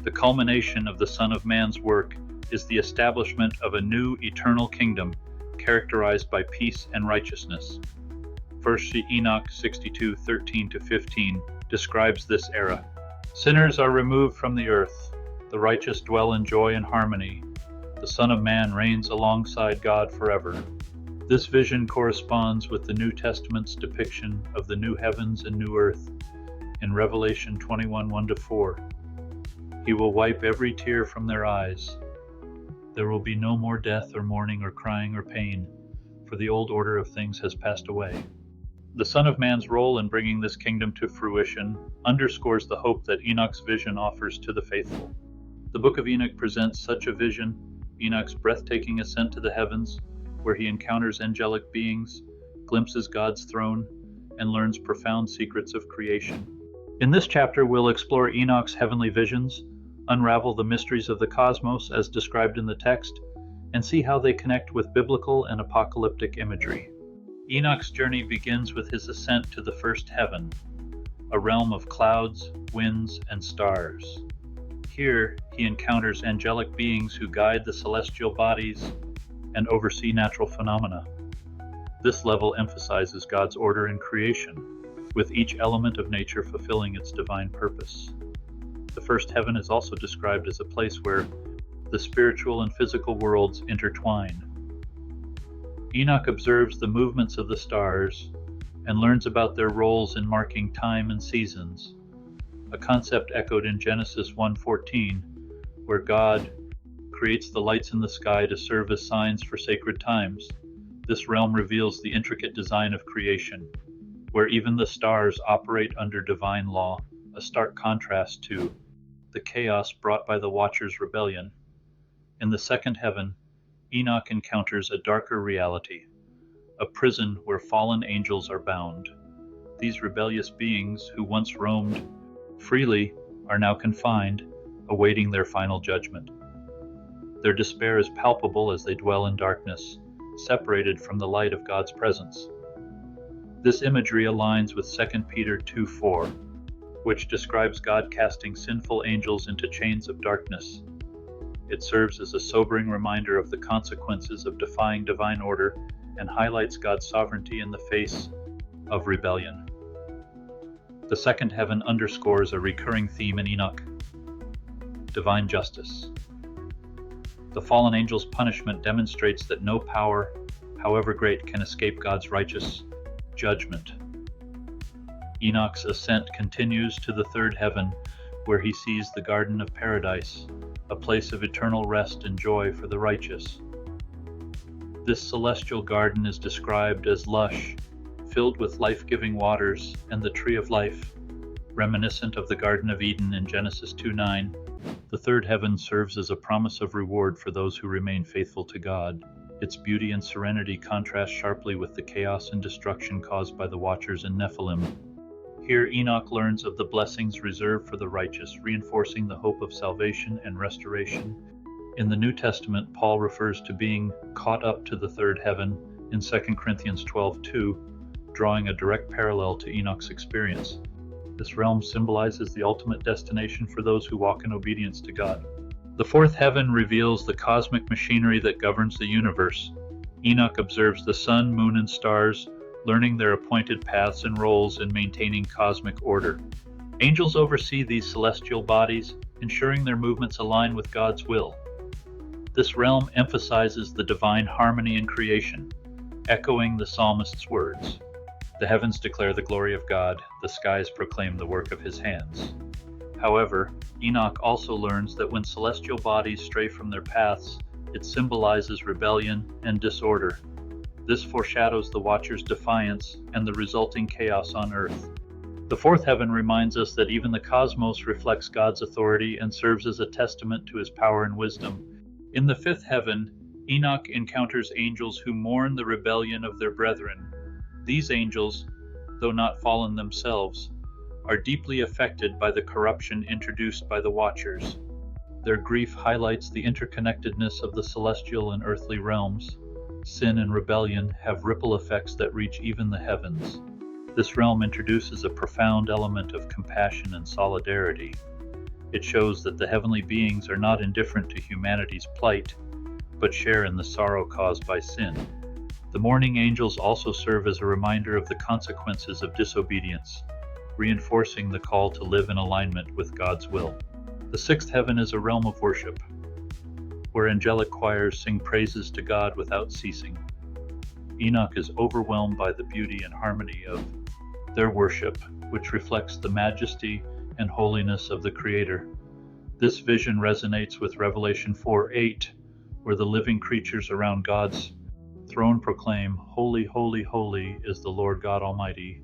The culmination of the Son of Man's work is the establishment of a new eternal kingdom characterized by peace and righteousness. 1 Enoch 62:13-15 describes this era. "Sinners are removed from the earth. The righteous dwell in joy and harmony. The Son of Man reigns alongside God forever." This vision corresponds with the New Testament's depiction of the new heavens and new earth in Revelation 21:1-4. "He will wipe every tear from their eyes. There will be no more death or mourning or crying or pain, for the old order of things has passed away." The Son of Man's role in bringing this kingdom to fruition underscores the hope that Enoch's vision offers to the faithful. The Book of Enoch presents such a vision Enoch's breathtaking ascent to the heavens, where he encounters angelic beings, glimpses God's throne, and learns profound secrets of creation. In this chapter, we'll explore Enoch's heavenly visions, unravel the mysteries of the cosmos as described in the text, and see how they connect with biblical and apocalyptic imagery. Enoch's journey begins with his ascent to the first heaven, a realm of clouds, winds, and stars. Here, he encounters angelic beings who guide the celestial bodies and oversee natural phenomena. This level emphasizes God's order in creation, with each element of nature fulfilling its divine purpose. The first heaven is also described as a place where the spiritual and physical worlds intertwine. Enoch observes the movements of the stars and learns about their roles in marking time and seasons, a concept echoed in Genesis 1:14, where God creates the lights in the sky to serve as signs for sacred times. This realm reveals the intricate design of creation, where even the stars operate under divine law, a stark contrast to the chaos brought by the Watchers' rebellion. In the second heaven, Enoch encounters a darker reality, a prison where fallen angels are bound. These rebellious beings, who once roamed freely, are now confined, awaiting their final judgment. Their despair is palpable as they dwell in darkness, separated from the light of God's presence. This imagery aligns with 2 Peter 2:4, which describes God casting sinful angels into chains of darkness. It serves as a sobering reminder of the consequences of defying divine order and highlights God's sovereignty in the face of rebellion. The second heaven underscores a recurring theme in Enoch: divine justice. The fallen angel's punishment demonstrates that no power, however great, can escape God's righteous judgment. Enoch's ascent continues to the third heaven, where he sees the Garden of Paradise, a place of eternal rest and joy for the righteous. This celestial garden is described as lush, filled with life-giving waters and the tree of life, reminiscent of the Garden of Eden in Genesis 2:9. The third heaven serves as a promise of reward for those who remain faithful to God. Its beauty and serenity contrast sharply with the chaos and destruction caused by the Watchers and Nephilim. Here, Enoch learns of the blessings reserved for the righteous, reinforcing the hope of salvation and restoration. In the New Testament, Paul refers to being caught up to the third heaven in 2 Corinthians 12:2, drawing a direct parallel to Enoch's experience. This realm symbolizes the ultimate destination for those who walk in obedience to God. The fourth heaven reveals the cosmic machinery that governs the universe. Enoch observes the sun, moon, and stars, learning their appointed paths and roles in maintaining cosmic order. Angels oversee these celestial bodies, ensuring their movements align with God's will. This realm emphasizes the divine harmony in creation, echoing the psalmist's words. The heavens declare the glory of God, the skies proclaim the work of his hands. However, Enoch also learns that when celestial bodies stray from their paths, it symbolizes rebellion and disorder. This foreshadows the Watcher's defiance and the resulting chaos on earth. The fourth heaven reminds us that even the cosmos reflects God's authority and serves as a testament to his power and wisdom. In the fifth heaven, Enoch encounters angels who mourn the rebellion of their brethren. These angels, though not fallen themselves, are deeply affected by the corruption introduced by the Watchers. Their grief highlights the interconnectedness of the celestial and earthly realms. Sin and rebellion have ripple effects that reach even the heavens. This realm introduces a profound element of compassion and solidarity. It shows that the heavenly beings are not indifferent to humanity's plight, but share in the sorrow caused by sin. The mourning angels also serve as a reminder of the consequences of disobedience, reinforcing the call to live in alignment with God's will. The sixth heaven is a realm of worship, where angelic choirs sing praises to God without ceasing. Enoch is overwhelmed by the beauty and harmony of their worship, which reflects the majesty and holiness of the Creator. This vision resonates with Revelation 4:8, where the living creatures around God's throne proclaim, "Holy, holy, holy is the Lord God Almighty,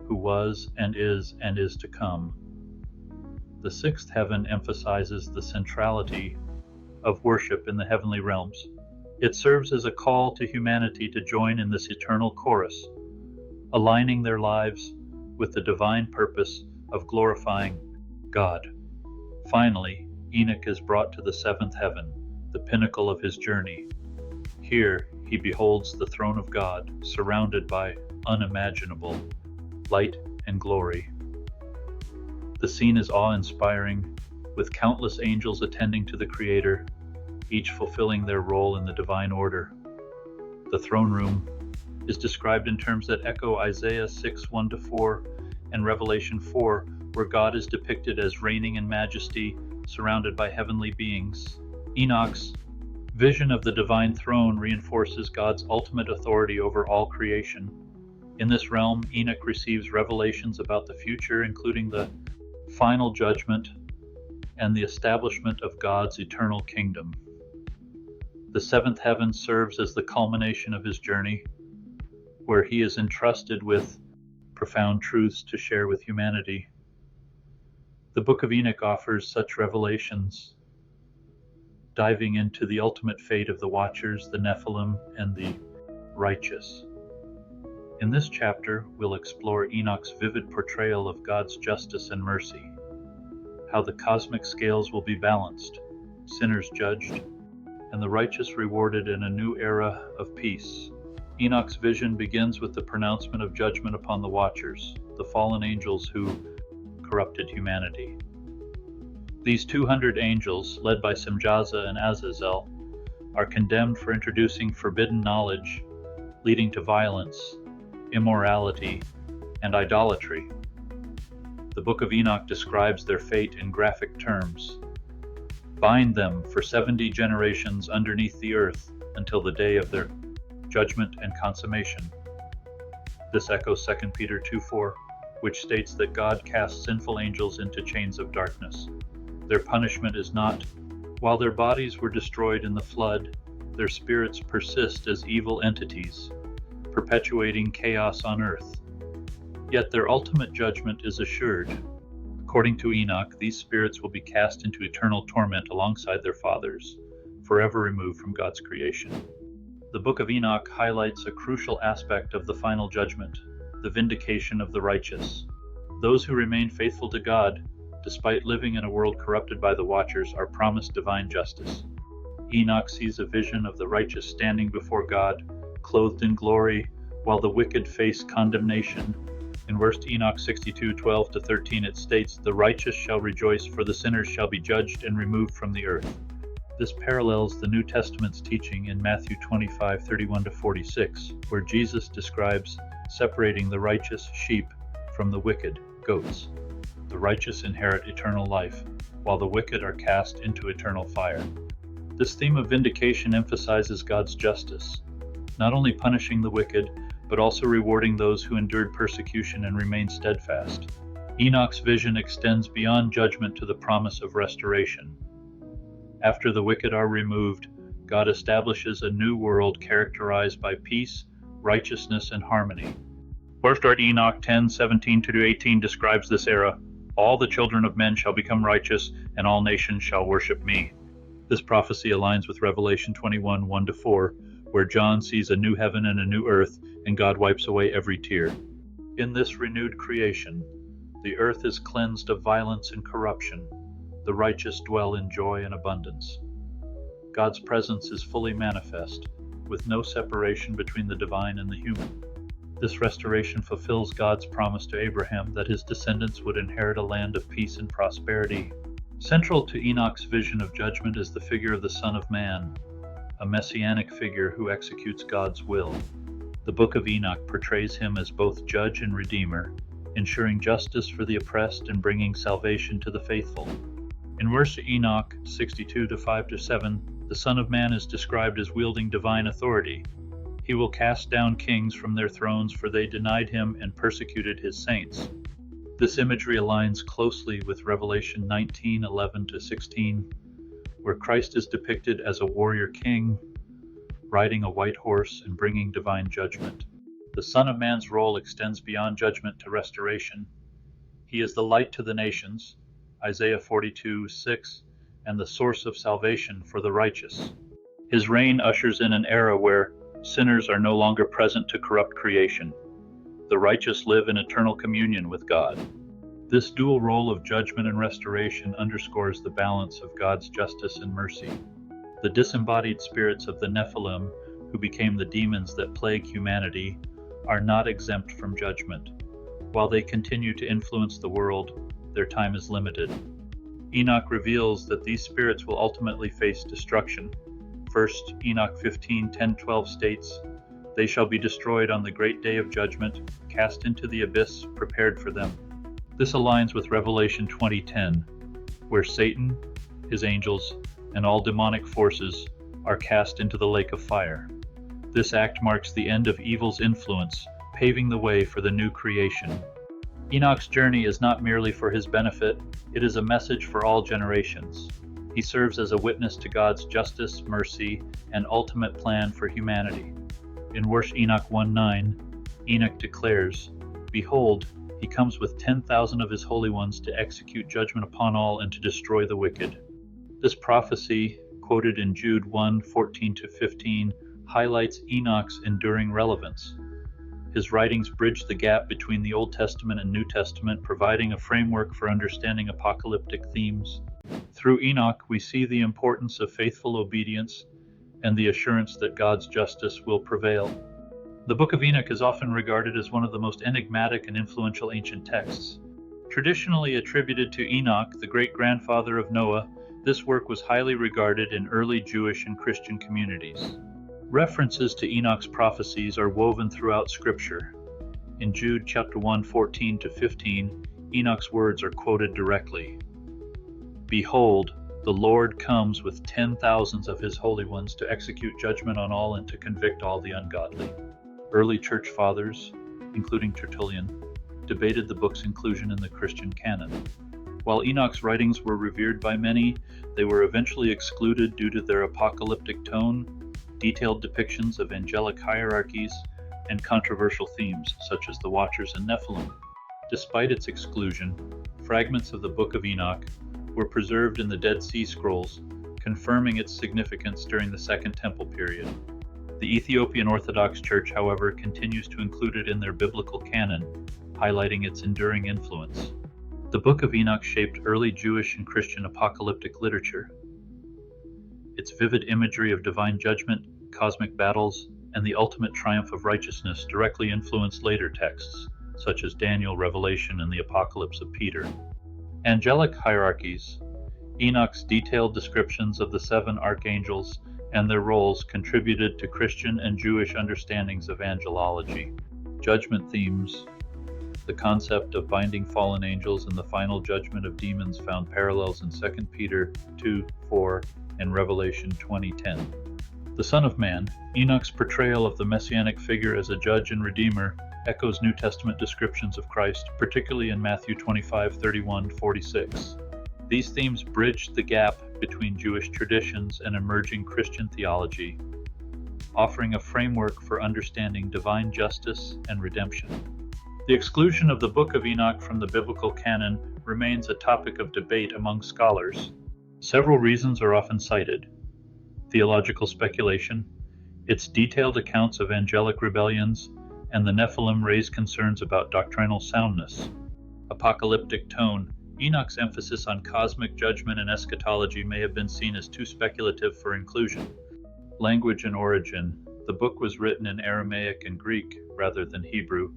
who was and is to come." The sixth heaven emphasizes the centrality of worship in the heavenly realms. It serves as a call to humanity to join in this eternal chorus, aligning their lives with the divine purpose of glorifying God. Finally, Enoch is brought to the seventh heaven, the pinnacle of his journey. Here, he beholds the throne of God, surrounded by unimaginable light and glory. The scene is awe-inspiring, with countless angels attending to the Creator, each fulfilling their role in the divine order. The throne room is described in terms that echo Isaiah 6:1-4 and Revelation 4, where God is depicted as reigning in majesty, surrounded by heavenly beings. Enoch's vision of the divine throne reinforces God's ultimate authority over all creation. In this realm, Enoch receives revelations about the future, including the final judgment and the establishment of God's eternal kingdom. The seventh heaven serves as the culmination of his journey, where he is entrusted with profound truths to share with humanity. The Book of Enoch offers such revelations, diving into the ultimate fate of the Watchers, the Nephilim, and the righteous. In this chapter, we'll explore Enoch's vivid portrayal of God's justice and mercy, how the cosmic scales will be balanced, sinners judged, and the righteous rewarded in a new era of peace. Enoch's vision begins with the pronouncement of judgment upon the Watchers, the fallen angels who corrupted humanity. These 200 angels, led by Semjaza and Azazel, are condemned for introducing forbidden knowledge, leading to violence, immorality, and idolatry. The Book of Enoch describes their fate in graphic terms. Bind them for 70 generations underneath the earth until the day of their judgment and consummation. This echoes 2 Peter 2:4, which states that God casts sinful angels into chains of darkness. Their punishment is not, while their bodies were destroyed in the flood, their spirits persist as evil entities, perpetuating chaos on earth. Yet their ultimate judgment is assured. According to Enoch, these spirits will be cast into eternal torment alongside their fathers, forever removed from God's creation. The Book of Enoch highlights a crucial aspect of the final judgment, the vindication of the righteous. Those who remain faithful to God, despite living in a world corrupted by the Watchers, are promised divine justice. Enoch sees a vision of the righteous standing before God, clothed in glory, while the wicked face condemnation. In 1 Enoch 62:12-13 it states, "The righteous shall rejoice, for the sinners shall be judged and removed from the earth." This parallels the New Testament's teaching in Matthew 25:31-46, where Jesus describes separating the righteous sheep from the wicked goats. The righteous inherit eternal life, while the wicked are cast into eternal fire. This theme of vindication emphasizes God's justice, not only punishing the wicked, but also rewarding those who endured persecution and remained steadfast. Enoch's vision extends beyond judgment to the promise of restoration. After the wicked are removed, God establishes a new world characterized by peace, righteousness, and harmony. 1 Enoch 10:17-18 describes this era. "All the children of men shall become righteous, and all nations shall worship me." This prophecy aligns with Revelation 21:1-4, where John sees a new heaven and a new earth, and God wipes away every tear. In this renewed creation, the earth is cleansed of violence and corruption. The righteous dwell in joy and abundance. God's presence is fully manifest, with no separation between the divine and the human. This restoration fulfills God's promise to Abraham that his descendants would inherit a land of peace and prosperity. Central to Enoch's vision of judgment is the figure of the Son of Man, a messianic figure who executes God's will. The Book of Enoch portrays him as both judge and redeemer, ensuring justice for the oppressed and bringing salvation to the faithful. In 1 Enoch 62:5-7, the Son of Man is described as wielding divine authority. He will cast down kings from their thrones, for they denied him and persecuted his saints. This imagery aligns closely with Revelation 19:11-16, where Christ is depicted as a warrior king, riding a white horse and bringing divine judgment. The Son of Man's role extends beyond judgment to restoration. He is the light to the nations, Isaiah 42:6, and the source of salvation for the righteous. His reign ushers in an era where sinners are no longer present to corrupt creation. The righteous live in eternal communion with God. This dual role of judgment and restoration underscores the balance of God's justice and mercy. The disembodied spirits of the Nephilim, who became the demons that plague humanity, are not exempt from judgment. While they continue to influence the world, their time is limited. Enoch reveals that these spirits will ultimately face destruction. First, Enoch 15:10-12 states, "They shall be destroyed on the great day of judgment, cast into the abyss prepared for them." This aligns with Revelation 20:10, where Satan, his angels, and all demonic forces are cast into the lake of fire. This act marks the end of evil's influence, paving the way for the new creation. Enoch's journey is not merely for his benefit, it is a message for all generations. He serves as a witness to God's justice, mercy, and ultimate plan for humanity. In Enoch 1:9, Enoch declares, "Behold, he comes with 10,000 of his holy ones to execute judgment upon all and to destroy the wicked." This prophecy, quoted in Jude 1:14-15, highlights Enoch's enduring relevance. His writings bridge the gap between the Old Testament and New Testament, providing a framework for understanding apocalyptic themes. Through Enoch, we see the importance of faithful obedience and the assurance that God's justice will prevail. The Book of Enoch is often regarded as one of the most enigmatic and influential ancient texts. Traditionally attributed to Enoch, the great-grandfather of Noah, this work was highly regarded in early Jewish and Christian communities. References to Enoch's prophecies are woven throughout Scripture. In Jude chapter 1:14-15, Enoch's words are quoted directly. "Behold, the Lord comes with 10,000s of his holy ones to execute judgment on all and to convict all the ungodly." Early church fathers, including Tertullian, debated the book's inclusion in the Christian canon. While Enoch's writings were revered by many, they were eventually excluded due to their apocalyptic tone, detailed depictions of angelic hierarchies, and controversial themes such as the Watchers and Nephilim. Despite its exclusion, fragments of the Book of Enoch were preserved in the Dead Sea Scrolls, confirming its significance during the Second Temple period. The Ethiopian Orthodox Church, however, continues to include it in their biblical canon, highlighting its enduring influence. The Book of Enoch shaped early Jewish and Christian apocalyptic literature. Its vivid imagery of divine judgment, cosmic battles, and the ultimate triumph of righteousness directly influenced later texts, such as Daniel, Revelation, and the Apocalypse of Peter. Angelic hierarchies. Enoch's detailed descriptions of the 7 archangels and their roles contributed to Christian and Jewish understandings of angelology. Judgment themes. The concept of binding fallen angels and the final judgment of demons found parallels in 2 Peter 2:4 and Revelation 20:10. The Son of Man. Enoch's portrayal of the messianic figure as a judge and redeemer echoes New Testament descriptions of Christ, particularly in Matthew 25:31-46. These themes bridged the gap between Jewish traditions and emerging Christian theology, offering a framework for understanding divine justice and redemption. The exclusion of the Book of Enoch from the biblical canon remains a topic of debate among scholars. Several reasons are often cited. Theological speculation, its detailed accounts of angelic rebellions, and the Nephilim raise concerns about doctrinal soundness. Apocalyptic tone. Enoch's emphasis on cosmic judgment and eschatology may have been seen as too speculative for inclusion. Language and origin. The book was written in Aramaic and Greek rather than Hebrew,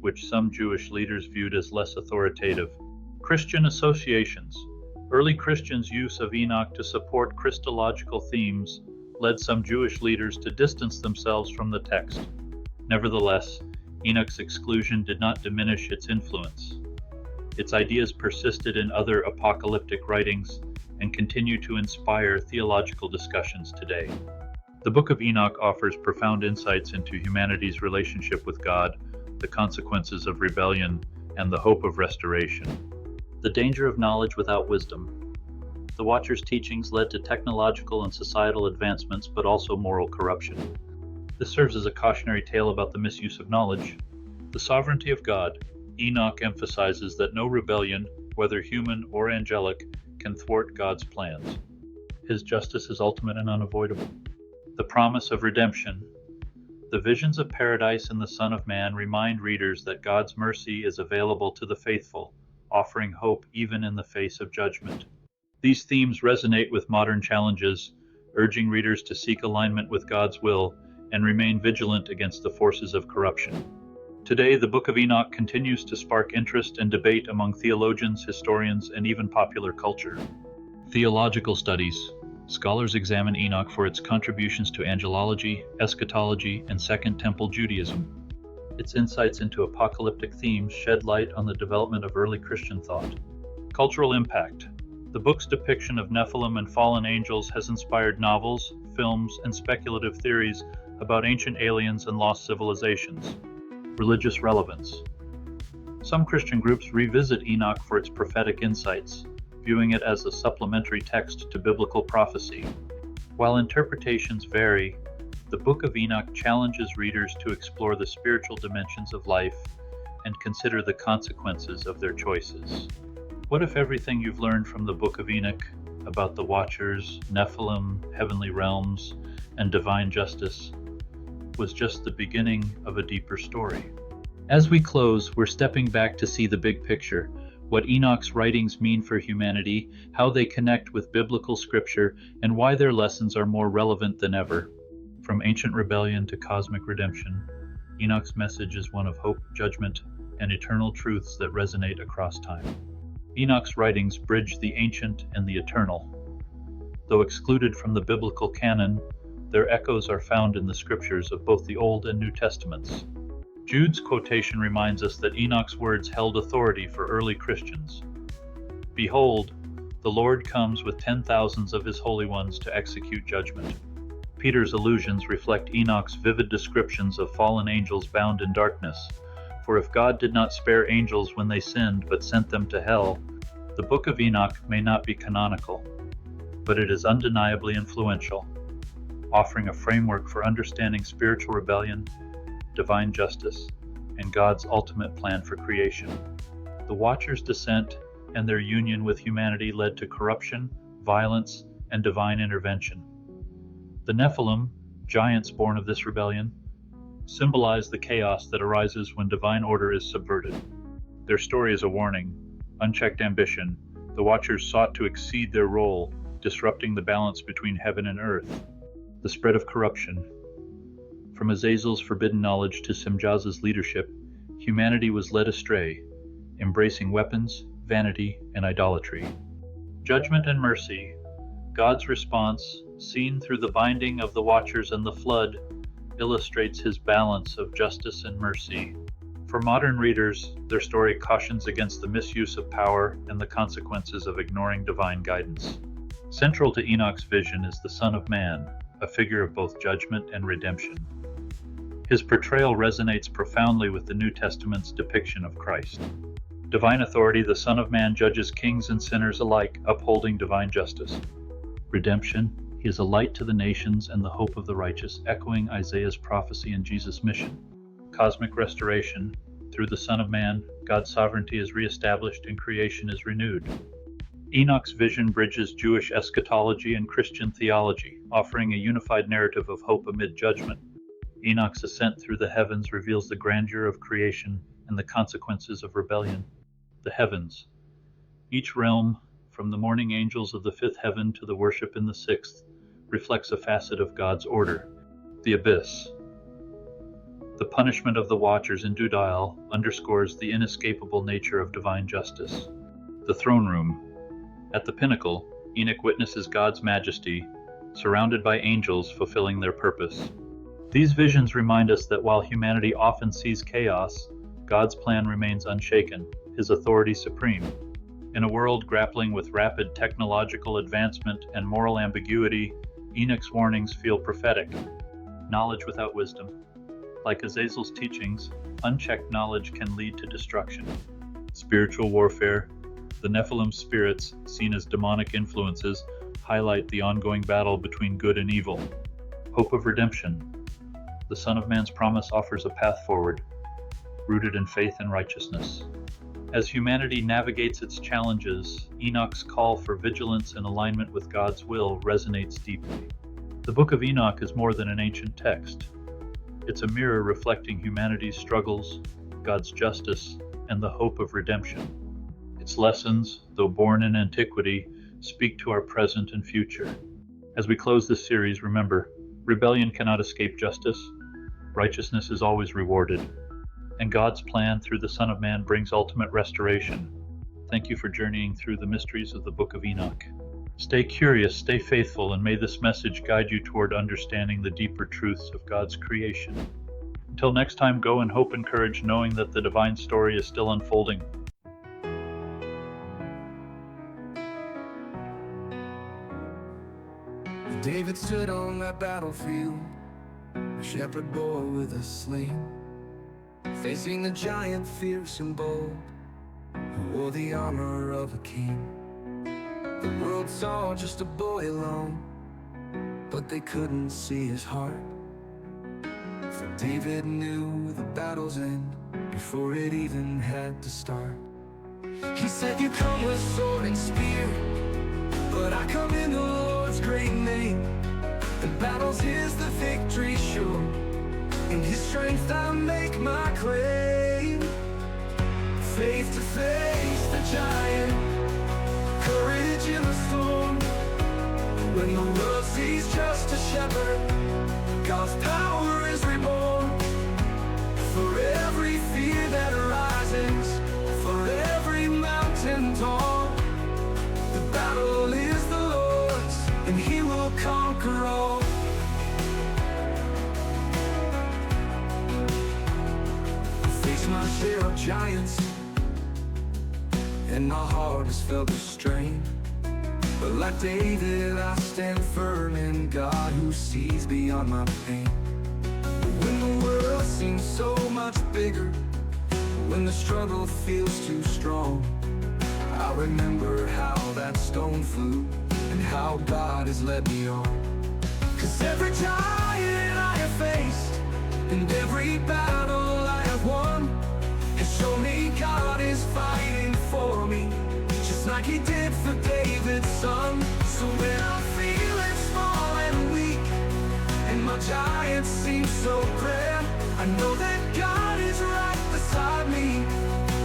which some Jewish leaders viewed as less authoritative. Christian associations. Early Christians' use of Enoch to support Christological themes led some Jewish leaders to distance themselves from the text. Nevertheless, Enoch's exclusion did not diminish its influence. Its ideas persisted in other apocalyptic writings and continue to inspire theological discussions today. The Book of Enoch offers profound insights into humanity's relationship with God, the consequences of rebellion, and the hope of restoration. The danger of knowledge without wisdom. The Watcher's teachings led to technological and societal advancements, but also moral corruption. This serves as a cautionary tale about the misuse of knowledge. The sovereignty of God. Enoch emphasizes that no rebellion, whether human or angelic, can thwart God's plans. His justice is ultimate and unavoidable. The promise of redemption. The visions of paradise and the Son of Man remind readers that God's mercy is available to the faithful, offering hope even in the face of judgment. These themes resonate with modern challenges, urging readers to seek alignment with God's will and remain vigilant against the forces of corruption. Today, the Book of Enoch continues to spark interest and debate among theologians, historians, and even popular culture. Theological studies. Scholars examine Enoch for its contributions to angelology, eschatology, and Second Temple Judaism. Its insights into apocalyptic themes shed light on the development of early Christian thought. Cultural impact. The book's depiction of Nephilim and fallen angels has inspired novels, films, and speculative theories about ancient aliens and lost civilizations. Religious relevance. Some Christian groups revisit Enoch for its prophetic insights, viewing it as a supplementary text to biblical prophecy. While interpretations vary, the Book of Enoch challenges readers to explore the spiritual dimensions of life and consider the consequences of their choices. What if everything you've learned from the Book of Enoch about the Watchers, Nephilim, heavenly realms, and divine justice was just the beginning of a deeper story? As we close, we're stepping back to see the big picture, what Enoch's writings mean for humanity, how they connect with biblical scripture, and why their lessons are more relevant than ever. From ancient rebellion to cosmic redemption, Enoch's message is one of hope, judgment, and eternal truths that resonate across time. Enoch's writings bridge the ancient and the eternal. Though excluded from the biblical canon, their echoes are found in the scriptures of both the Old and New Testaments. Jude's quotation reminds us that Enoch's words held authority for early Christians. Behold, the Lord comes with 10,000s of his holy ones to execute judgment. Peter's allusions reflect Enoch's vivid descriptions of fallen angels bound in darkness. For if God did not spare angels when they sinned but sent them to hell, the Book of Enoch may not be canonical, but it is undeniably influential, offering a framework for understanding spiritual rebellion, divine justice, and God's ultimate plan for creation. The Watchers' descent and their union with humanity led to corruption, violence, and divine intervention. The Nephilim, giants born of this rebellion, symbolize the chaos that arises when divine order is subverted. Their story is a warning. Unchecked ambition, the Watchers sought to exceed their role, disrupting the balance between heaven and earth. The spread of corruption. From Azazel's forbidden knowledge to Simjaz's leadership, humanity was led astray, embracing weapons, vanity, and idolatry. Judgment and mercy. God's response, seen through the binding of the Watchers and the flood, illustrates his balance of justice and mercy. For modern readers, their story cautions against the misuse of power and the consequences of ignoring divine guidance. Central to Enoch's vision is the Son of Man, a figure of both judgment and redemption. His portrayal resonates profoundly with the New Testament's depiction of Christ. Divine authority, the Son of Man judges kings and sinners alike, upholding divine justice. Redemption, he is a light to the nations and the hope of the righteous, echoing Isaiah's prophecy and Jesus' mission. Cosmic restoration, through the Son of Man, God's sovereignty is reestablished and creation is renewed. Enoch's vision bridges Jewish eschatology and Christian theology, offering a unified narrative of hope amid judgment. Enoch's ascent through the heavens reveals the grandeur of creation and the consequences of rebellion. The heavens. Each realm, from the mourning angels of the fifth heaven to the worship in the sixth, reflects a facet of God's order. The abyss. The punishment of the Watchers in Dudael underscores the inescapable nature of divine justice. The throne room. At the pinnacle, Enoch witnesses God's majesty, surrounded by angels fulfilling their purpose. These visions remind us that while humanity often sees chaos, God's plan remains unshaken, his authority supreme. In a world grappling with rapid technological advancement and moral ambiguity, Enoch's warnings feel prophetic. Knowledge without wisdom. Like Azazel's teachings, unchecked knowledge can lead to destruction. Spiritual warfare. The Nephilim spirits, seen as demonic influences, highlight the ongoing battle between good and evil. Hope of redemption. The Son of Man's promise offers a path forward, rooted in faith and righteousness. As humanity navigates its challenges, Enoch's call for vigilance and alignment with God's will resonates deeply. The Book of Enoch is more than an ancient text. It's a mirror reflecting humanity's struggles, God's justice, and the hope of redemption. Its lessons, though born in antiquity, speak to our present and future. As we close this series, remember, rebellion cannot escape justice. Righteousness is always rewarded. And God's plan through the Son of Man brings ultimate restoration. Thank you for journeying through the mysteries of the Book of Enoch. Stay curious, stay faithful, and may this message guide you toward understanding the deeper truths of God's creation. Until next time, go in hope and courage, knowing that the divine story is still unfolding. David stood on that battlefield, a shepherd boy with a sling, facing the giant fierce and bold, who wore the armor of a king. The world saw just a boy alone, but they couldn't see his heart. For David knew the battle's end before it even had to start. He said, "You come with sword and spear, but I come in the Lord's great name. The battle's his, the victory sure. In his strength I make my claim. Faith to face the giant, courage in the storm. When the world sees just a shepherd, God's power is reborn. For every fear that rises, for every mountain tall, the battle is the Lord's, and he will conquer all." I face my share of giants, and my heart has felt the strain. But like David, I stand firm in God who sees beyond my pain. When the world seems so much bigger, when the struggle feels too strong, I remember how that stone flew and how God has led me on. 'Cause every giant I have faced and every battle I have won has shown me God is fighting for me, just like he did for David's son. So when I'm feeling small and weak, and my giants seem so grand, I know that God is right beside me,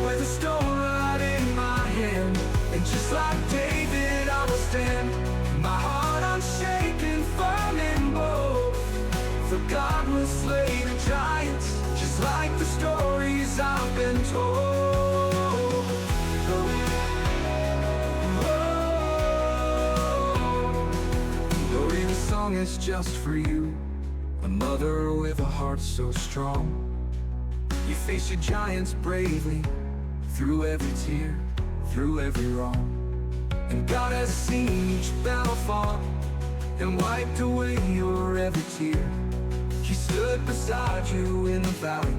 with a stone right in my hand. And just like David I will stand, my heart unshaken, firm and bold. For God will slay the giants, just like the stories I've been told. Lori, the song is just for you, a mother with a heart so strong. You face your giants bravely, through every tear, through every wrong. And God has seen each battle fought, and wiped away your every tear. He stood beside you in the valley,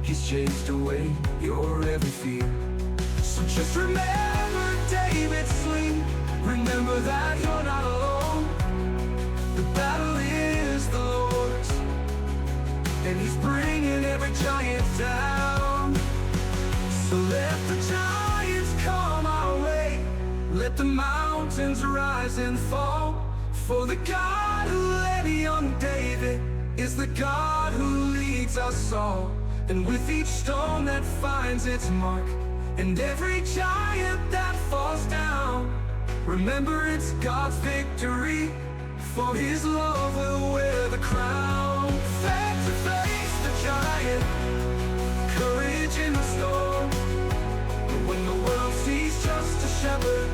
he's chased away your every fear. So just remember David's sling, remember that you're not alone. The battle is the Lord's, and he's bringing every giant down. So let the giants come our way, let the mountains rise and fall. For the God who led young David is the God who leads us all. And with each stone that finds its mark, and every giant that falls down, remember it's God's victory, for his love will wear the crown. Faith to face the giant, courage in the storm. When the world sees just a shepherd,